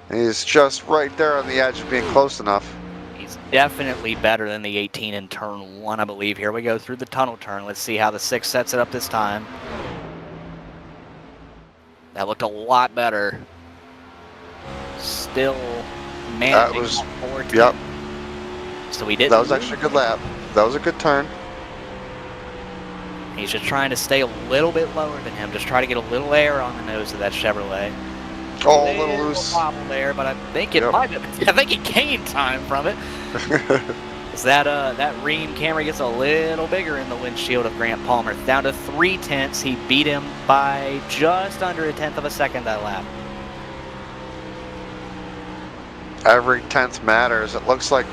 And he's just right there on the edge of being close enough. He's definitely better than the 18 in turn 1, I believe. Here we go through the tunnel turn. Let's see how the 6 sets it up this time. That looked a lot better. Still managing. That was, 14. yep. So he did. That was actually a good lap. That was a good turn. He's just trying to stay a little bit lower than him. Just try to get a little air on the nose of that Chevrolet. Oh, a little loose. Wobble there, but I think it might have. I think he gained time from it. So that Ream camera gets a little bigger in the windshield of Grant Palmer. Down to 3 tenths. He beat him by just under a tenth of a second that lap. Every tenth matters. It looks like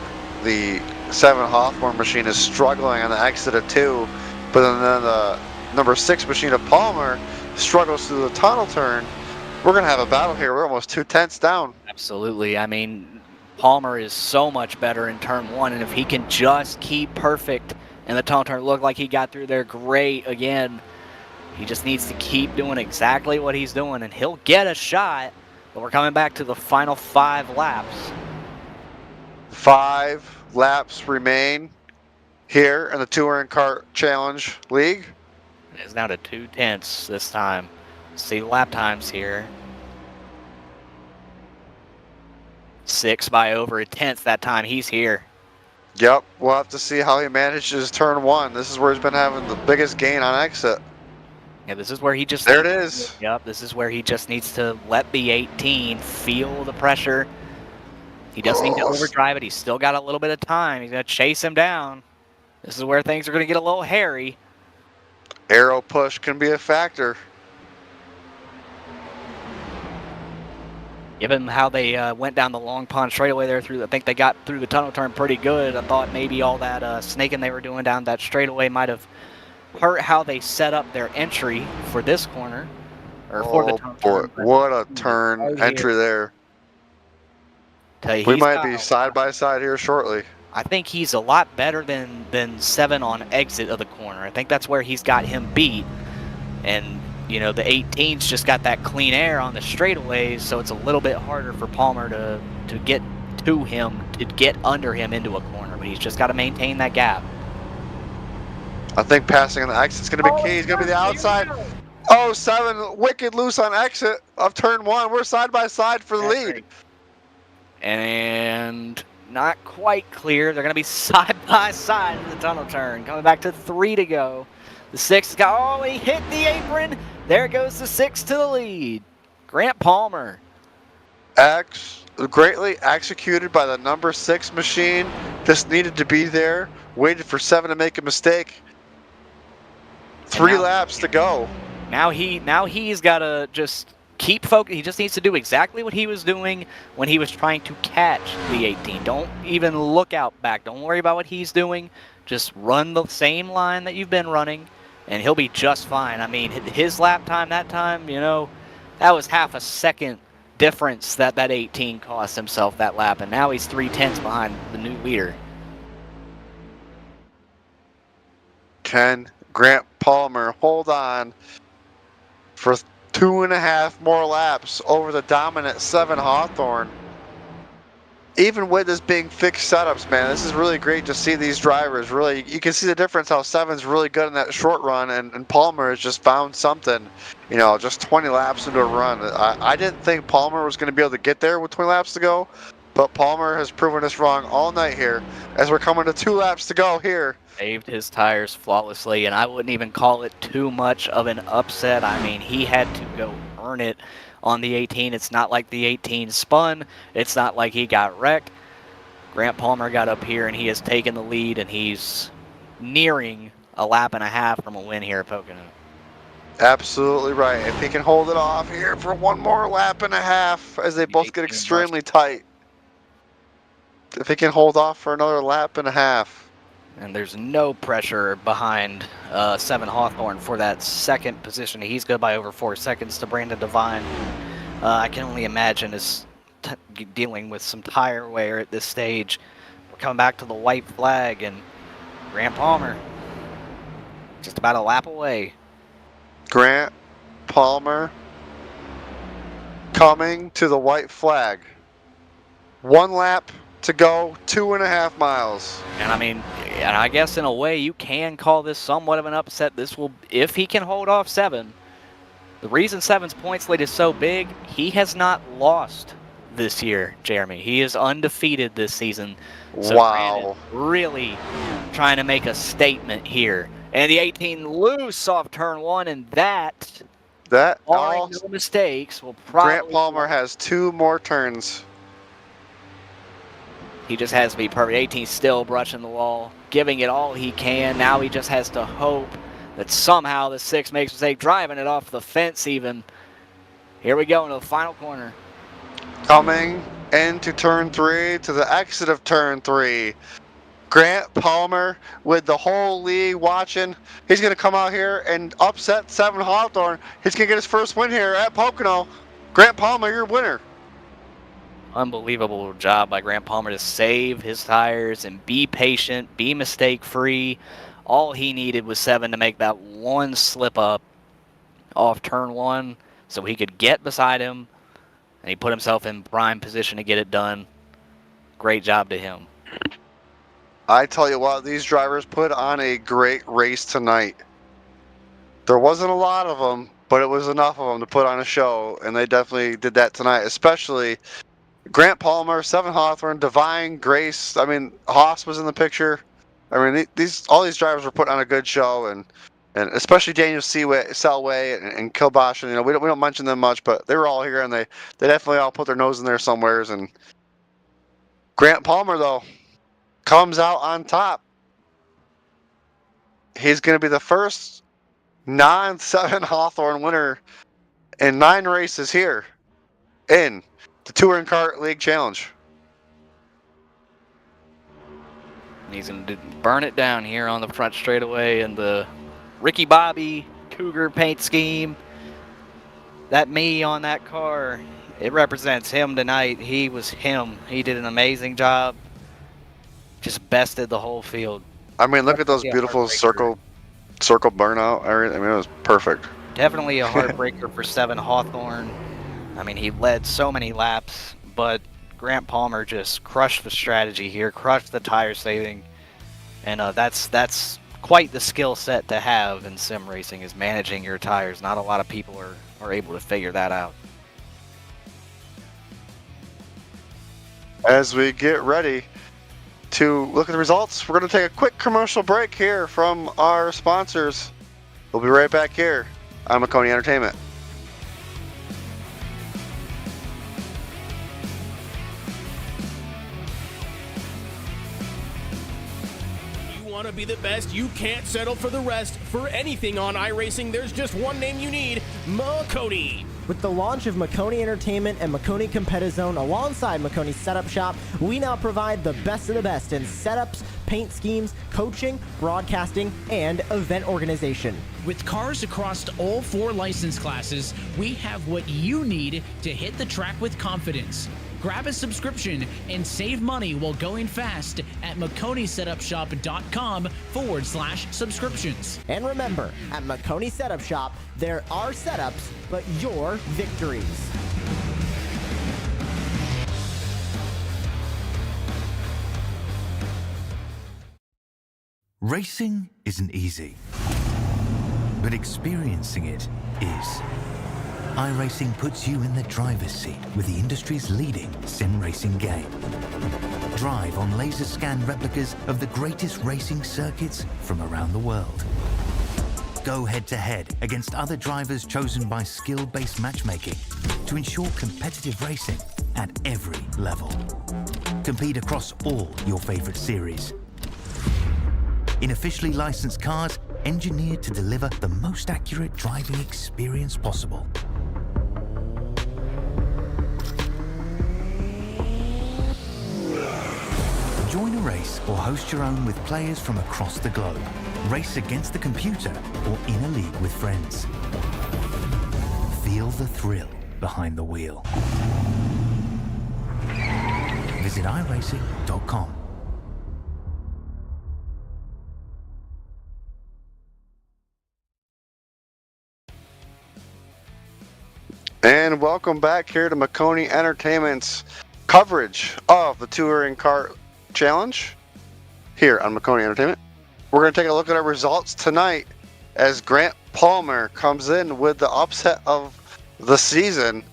the 7 Hawthorne machine is struggling on the exit of 2, but then the number 6 machine of Palmer struggles through the tunnel turn. We're going to have a battle here. We're almost 2 tenths down. Absolutely. I mean, Palmer is so much better in turn 1, and if he can just keep perfect in the tunnel turn, look like he got through there great again. He just needs to keep doing exactly what he's doing, and he'll get a shot, but we're coming back to the final 5 laps. 5 laps remain here in the Touring Kart Challenge League. It's down to 2 tenths this time. See lap times here. 6 by over a tenth that time he's here. Yep, we'll have to see how he manages turn 1. This is where he's been having the biggest gain on exit. Yeah, this is where he just... There it is. Yep, this is where he just needs to let the 18 feel the pressure. He doesn't need to overdrive it. He's still got a little bit of time. He's going to chase him down. This is where things are going to get a little hairy. Arrow push can be a factor. Given how they went down the long pond straightaway there I think they got through the tunnel turn pretty good. I thought maybe all that snaking they were doing down that straightaway might have hurt how they set up their entry for this corner. Or for the tunnel turn. What a turn entry there. Tell you, We might be side by side here shortly. I think he's a lot better than 7 on exit of the corner. I think that's where he's got him beat. And, you know, the 18's just got that clean air on the straightaways, so it's a little bit harder for Palmer to get to him, to get under him into a corner. But he's just got to maintain that gap. I think passing on the exit's going to be key. He's going to be the outside. Oh, 7 wicked loose on exit of turn 1. We're side by side for the lead. And not quite clear. They're going to be side by side in the tunnel turn. Coming back to 3 to go. The 6 got, oh, he hit the apron. There goes the 6 to the lead. Grant Palmer. Greatly executed by the number 6 machine. Just needed to be there. Waited for 7 to make a mistake. 3 laps to go. Now he's got to just keep focused. He just needs to do exactly what he was doing when he was trying to catch the 18. Don't even look out back. Don't worry about what he's doing. Just run the same line that you've been running, and he'll be just fine. I mean, his lap time that time, you know, that was half a second difference that 18 cost himself that lap, and now he's 3/10 behind the new leader. Can Grant Palmer hold on for 2.5 more laps over the dominant 7 Hawthorne? Even with this being fixed setups, man, this is really great to see these drivers. Really, you can see the difference how 7's really good in that short run, and Palmer has just found something, you know, just 20 laps into a run. I didn't think Palmer was going to be able to get there with 20 laps to go, but Palmer has proven us wrong all night here as we're coming to 2 laps to go here. Saved his tires flawlessly, and I wouldn't even call it too much of an upset. I mean, he had to go earn it on the 18. It's not like the 18 spun. It's not like he got wrecked. Grant Palmer got up here, and he has taken the lead, and he's nearing a lap and a half from a win here at Pocono. Absolutely right. If he can hold it off here for 1 more lap and a half as they both get extremely tight. If he can hold off for another lap and a half. And there's no pressure behind 7 Hawthorne for that second position. He's good by over 4 seconds to Brandon Devine. I can only imagine is dealing with some tire wear at this stage. We're coming back to the white flag, and Grant Palmer just about a lap away. Grant Palmer coming to the white flag. 1 lap to go, 2.5 miles. And I mean, and I guess in a way you can call this somewhat of an upset. This will, if he can hold off 7. The reason 7's points lead is so big, he has not lost this year, Jeremy. He is undefeated this season. So wow. Brandon really trying to make a statement here. And the 18 loose off turn 1, and that barring no mistakes, will probably... Grant Palmer has 2 more turns. He just has to be perfect. 18 still brushing the wall, giving it all he can. Now he just has to hope that somehow the 6 makes a mistake, driving it off the fence even. Here we go into the final corner. Coming into turn 3, to the exit of turn 3. Grant Palmer with the whole league watching. He's going to come out here and upset 7 Hawthorne. He's going to get his first win here at Pocono. Grant Palmer, your winner. Unbelievable job by Grant Palmer to save his tires and be patient, be mistake-free. All he needed was 7 to make that 1 slip up off turn 1 so he could get beside him, and he put himself in prime position to get it done. Great job to him. I tell you what, these drivers put on a great race tonight. There wasn't a lot of them, but it was enough of them to put on a show, and they definitely did that tonight, especially Grant Palmer, 7 Hawthorne, Divine, Grace. I mean, Haas was in the picture. I mean, all these drivers were putting on a good show, and and especially Daniel Selway and Kilbosh. And, we don't mention them much, but they were all here, and they definitely all put their nose in there somewheres. And Grant Palmer, though, comes out on top. He's going to be the first non-7 Hawthorne winner in 9 races here in the Touring Kart League Challenge. He's going to burn it down here on the front straightaway in the Ricky Bobby Cougar paint scheme. That me on that car, it represents him tonight. He was him. He did an amazing job. Just bested the whole field. I mean, look at those beautiful circle burnout. I mean, it was perfect. Definitely a heartbreaker for 7 Hawthorne. I mean, he led so many laps, but Grant Palmer just crushed the strategy here, crushed the tire saving, and that's quite the skill set to have in sim racing, is managing your tires. Not a lot of people are able to figure that out. As we get ready to look at the results, we're going to take a quick commercial break here from our sponsors. We'll be right back here on Maconi Entertainment. Want to be the best, you can't settle for the rest. For anything on iRacing, there's just one name you need: Maconi. With the launch of Maconi Entertainment and Maconi Competizone alongside Maconi Setup Shop, we now provide the best of the best in setups, paint schemes, coaching, broadcasting, and event organization. With cars across all 4 license classes, we have what you need to hit the track with confidence. Grab a subscription and save money while going fast at MaconiSetupShop.com/subscriptions. And remember, at Maconi Setup Shop, there are setups, but your victories. Racing isn't easy, but experiencing it is. iRacing puts you in the driver's seat with the industry's leading sim racing game. Drive on laser scan replicas of the greatest racing circuits from around the world. Go head-to-head against other drivers chosen by skill-based matchmaking to ensure competitive racing at every level. Compete across all your favorite series. In officially licensed cars, engineered to deliver the most accurate driving experience possible. Join a race or host your own with players from across the globe. Race against the computer or in a league with friends. Feel the thrill behind the wheel. Visit iRacing.com. And welcome back here to Maconi Entertainment's coverage of the Touring Kart Challenge here on Maconi Entertainment. We're going to take a look at our results tonight as Grant Palmer comes in with the upset of the season.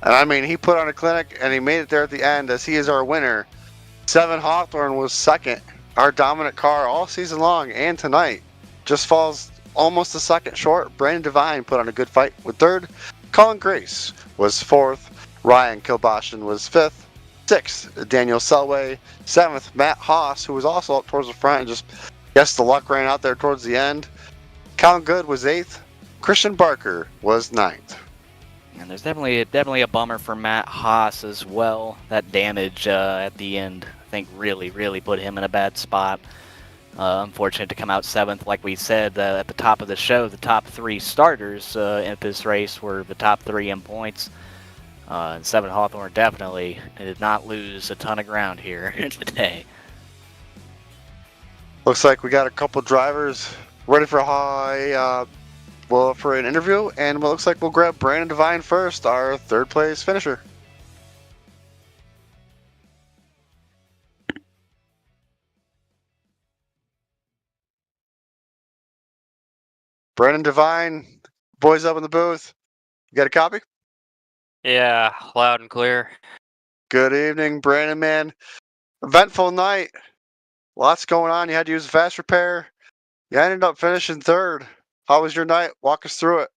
And I mean, he put on a clinic and he made it there at the end as he is our winner. 7 Hawthorne was second, our dominant car all season long, and tonight just falls almost a second short. Brandon Devine put on a good fight with third. Colin Grace was fourth. Ryan Kilboshin was fifth. Sixth, Daniel Selway. Seventh, Matt Haas, who was also up towards the front and just guess the luck ran out there towards the end. Colin Good was eighth. Christian Barker was ninth. And there's definitely a bummer for Matt Haas as well. That damage at the end, I think, really put him in a bad spot. Unfortunate to come out 7th. Like we said at the top of the show, the top 3 starters at this race were the top 3 in points. And 7 Hawthorne definitely did not lose a ton of ground here today. Looks like we got a couple drivers ready for for an interview, and it looks like we'll grab Brandon Devine first, our 3rd place finisher. Brandon Devine, boys up in the booth. You got a copy? Yeah, loud and clear. Good evening, Brandon, man. Eventful night. Lots going on. You had to use a fast repair. You ended up finishing 3rd. How was your night? Walk us through it.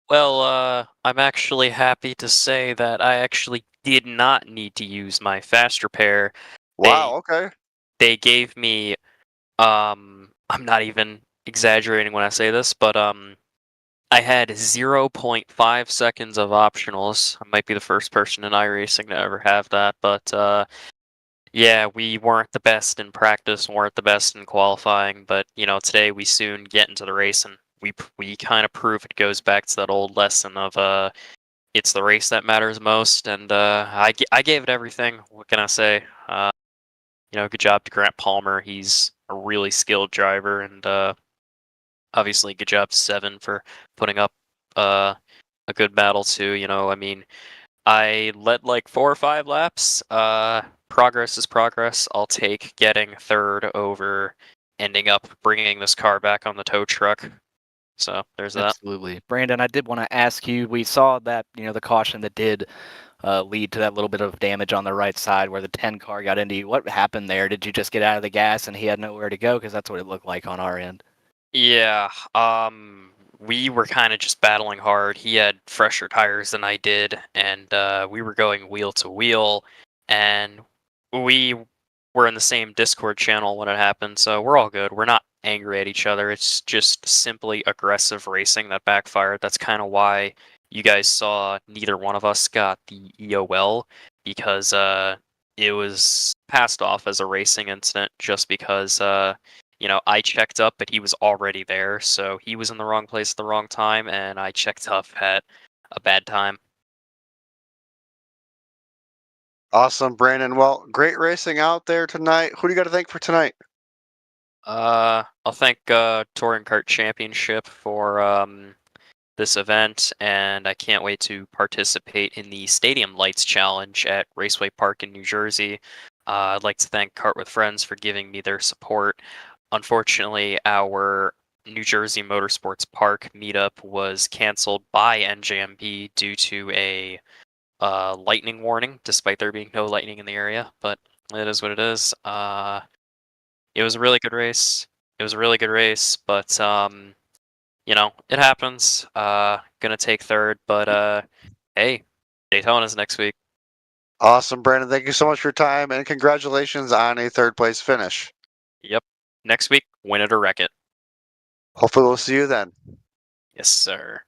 Well, I'm actually happy to say that I actually did not need to use my fast repair. They Wow, okay. they gave me I'm not even exaggerating when I say this, but I had 0.5 seconds of optionals. I might be the first person in iRacing to ever have that, but yeah, we weren't the best in practice, weren't the best in qualifying, but today we soon get into the race, and we kind of prove it goes back to that old lesson of it's the race that matters most, and I gave it everything. What can I say? Good job to Grant Palmer. He's a really skilled driver, and obviously good job to Seven for putting up a good battle too. I mean, I led like 4 or 5 laps. Progress is progress. I'll take getting third over ending up bringing this car back on the tow truck. So there's that. Absolutely. Brandon, I did want to ask you, we saw that, the caution that did lead to that little bit of damage on the right side where the 10 car got into you. What happened there? Did you just get out of the gas and he had nowhere to go? Because that's what it looked like on our end. Yeah, we were kind of just battling hard. He had fresher tires than I did, and we were going wheel to wheel, and we were in the same Discord channel when it happened, so we're all good. We're not angry at each other. It's just simply aggressive racing that backfired. That's kind of why you guys saw neither one of us got the EOL, because it was passed off as a racing incident just because I checked up, but he was already there, so he was in the wrong place at the wrong time, and I checked up at a bad time. Awesome, Brandon. Well, great racing out there tonight. Who do you got to thank for tonight? I'll thank Touring Kart Championship for this event, and I can't wait to participate in the Stadium Lights Challenge at Raceway Park in New Jersey. I'd like to thank Kart with Friends for giving me their support. Unfortunately, our New Jersey Motorsports Park meetup was canceled by NJMP due to a lightning warning, despite there being no lightning in the area, but it is what it is. It was a really good race. It was a really good race, but it happens. Gonna take third, but hey, Daytona's next week. Awesome, Brandon. Thank you so much for your time, and congratulations on a third place finish. Yep. Next week, win it or wreck it. Hopefully, we'll see you then. Yes, sir.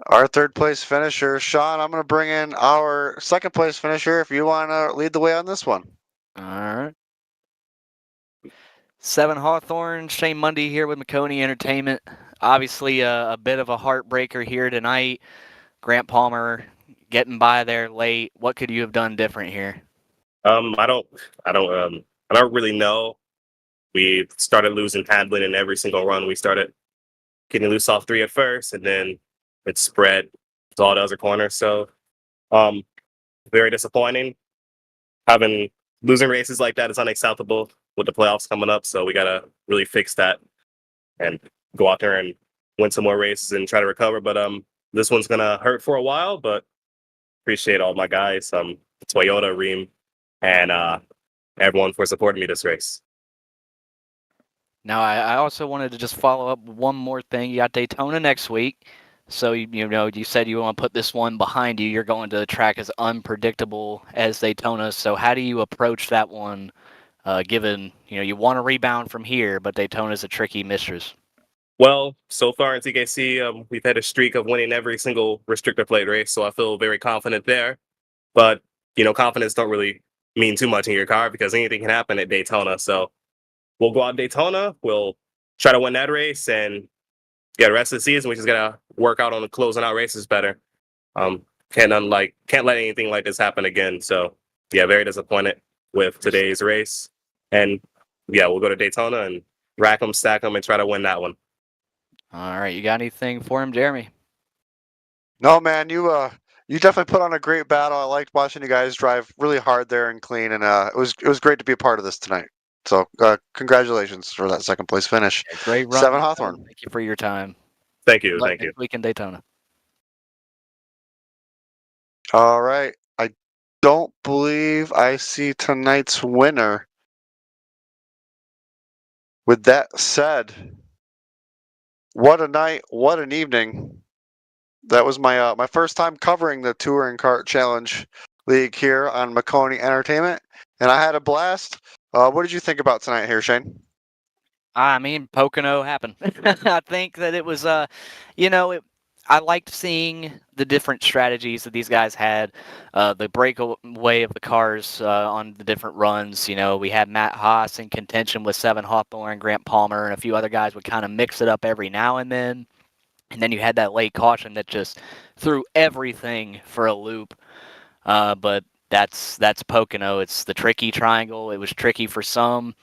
Our third place finisher, Sean. I'm going to bring in our second place finisher if you want to lead the way on this one. All right. 7 Hawthorne, Shane Mundy here with Maconi Entertainment. Obviously, a bit of a heartbreaker here tonight. Grant Palmer getting by there late. What could you have done different here? I don't really know. We started losing handling in every single run. We started getting loose off 3 at first, and then it spread to all the other corners. So, very disappointing. Losing races like that is unacceptable with the playoffs coming up. So we gotta really fix that and go out there and win some more races and try to recover. But this one's gonna hurt for a while. But appreciate all my guys, Toyota, Reem, and everyone for supporting me this race. Now, I also wanted to just follow up with one more thing. You got Daytona next week. So, you said you want to put this one behind you. You're going to the track as unpredictable as Daytona. So how do you approach that one, given, you want to rebound from here, but Daytona's a tricky mistress? Well, so far in TKC, we've had a streak of winning every single restrictor plate race, so I feel very confident there. But, confidence don't really mean too much in your car because anything can happen at Daytona. So we'll go out Daytona, we'll try to win that race, and the rest of the season, we just gotta work out on the closing out races better. Can't let anything like this happen again. So yeah, very disappointed with today's race. And yeah, we'll go to Daytona and rack them, stack them, and try to win that one. All right, you got anything for him, Jeremy? No, man, you definitely put on a great battle. I liked watching you guys drive really hard there and clean, and it was great to be a part of this tonight. So congratulations for that second place finish. Yeah, great run. 7 Hawthorne. Thank you for your time. Thank you. Good luck Thank you. next week in Daytona. All right. I don't believe I see tonight's winner. With that said, What a night! What an evening! That was my first time covering the Touring Kart Challenge League here on Maconi Entertainment, and I had a blast. What did you think about tonight here, Shane? I mean, Pocono happened. I think that it was, I liked seeing the different strategies that these guys had, the breakaway of the cars on the different runs. We had Matt Haas in contention with Seven Hawthorne, Grant Palmer, and a few other guys would kind of mix it up every now and then. And then you had that late caution that just threw everything for a loop. But that's Pocono. It's the tricky triangle. It was tricky for some.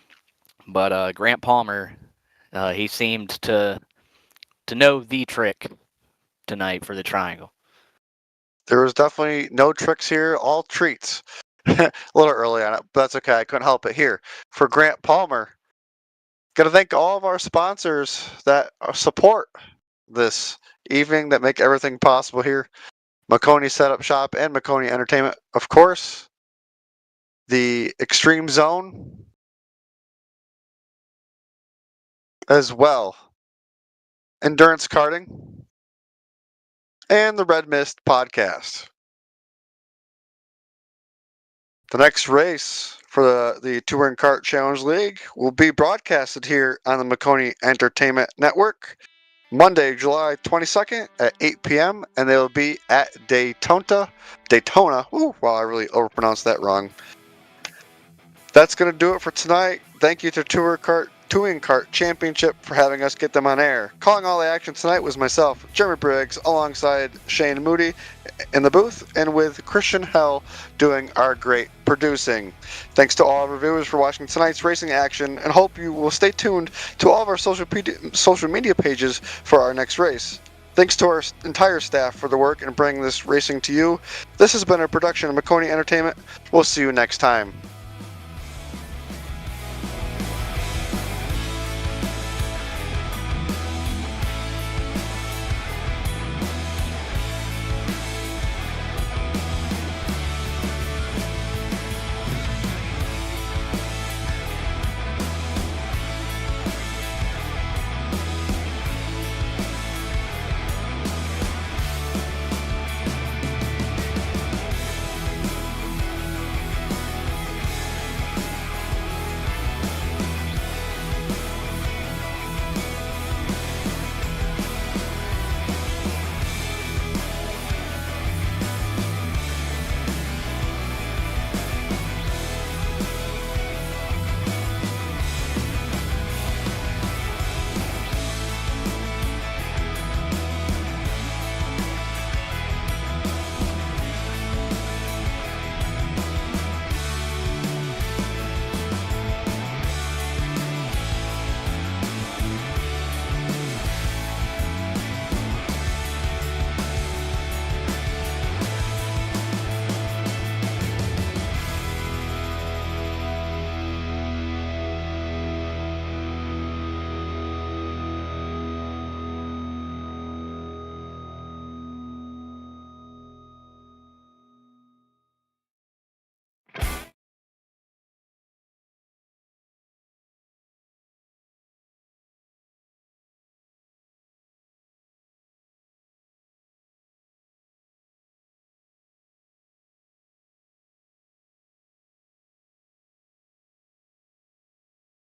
But Grant Palmer, he seemed to know the trick tonight for the triangle. There was definitely no tricks here, all treats. A little early on it, but that's okay. I couldn't help it here. For Grant Palmer, got to thank all of our sponsors that support this evening, that make everything possible here. Maconi Setup Shop and Maconi Entertainment, of course. The Extreme Zone as well. Endurance Karting and the Red Mist Podcast. The next race for the Touring Kart Challenge League will be broadcasted here on the Maconi Entertainment Network Monday, July 22nd at 8 p.m. and they will be at Daytona. Ooh, wow, I really overpronounced that wrong. That's going to do it for tonight. Thank you to Touring Kart Championship for having us get them on air. Calling all the action tonight was myself, Jeremy Briggs, alongside Shane Moody in the booth, and with Christian Hell doing our great producing. Thanks to all our reviewers for watching tonight's racing action, and hope you will stay tuned to all of our social media pages for our next race. Thanks to our entire staff for the work in bringing this racing to you. This has been a production of Maconi Entertainment. We'll see you next time.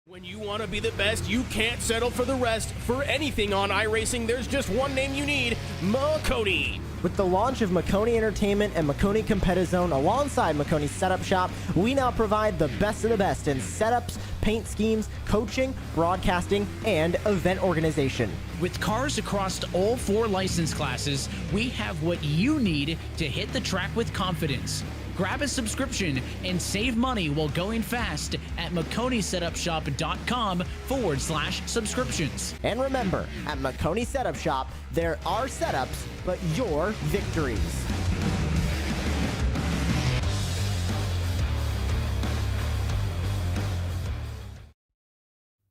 When you want to be the best, you can't settle for the rest. For anything on iRacing, there's just one name you need, Maconi. With the launch of Maconi Entertainment and Maconi Competizone alongside Maconi Setup Shop, we now provide the best of the best in setups, paint schemes, coaching, broadcasting, and event organization. With cars across all 4 license classes, we have what you need to hit the track with confidence. Grab a subscription and save money while going fast at MaconiSetupShop.com/subscriptions. And remember, at Maconi Setup Shop, there are setups, but your victories.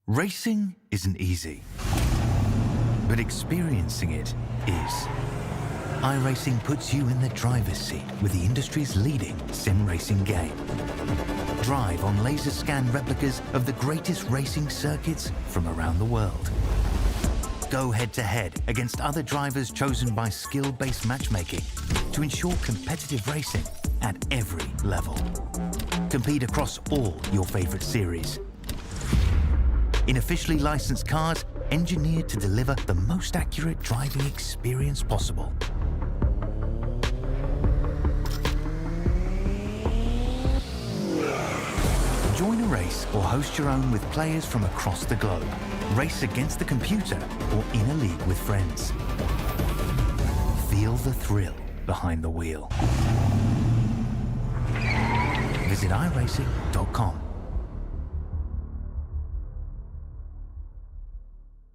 Racing isn't easy, but experiencing it is. iRacing puts you in the driver's seat with the industry's leading sim racing game. Drive on laser scan replicas of the greatest racing circuits from around the world. Go head-to-head against other drivers chosen by skill-based matchmaking to ensure competitive racing at every level. Compete across all your favorite series. In officially licensed cars, engineered to deliver the most accurate driving experience possible. Join a race or host your own with players from across the globe. Race against the computer or in a league with friends. Feel the thrill behind the wheel. Visit iRacing.com.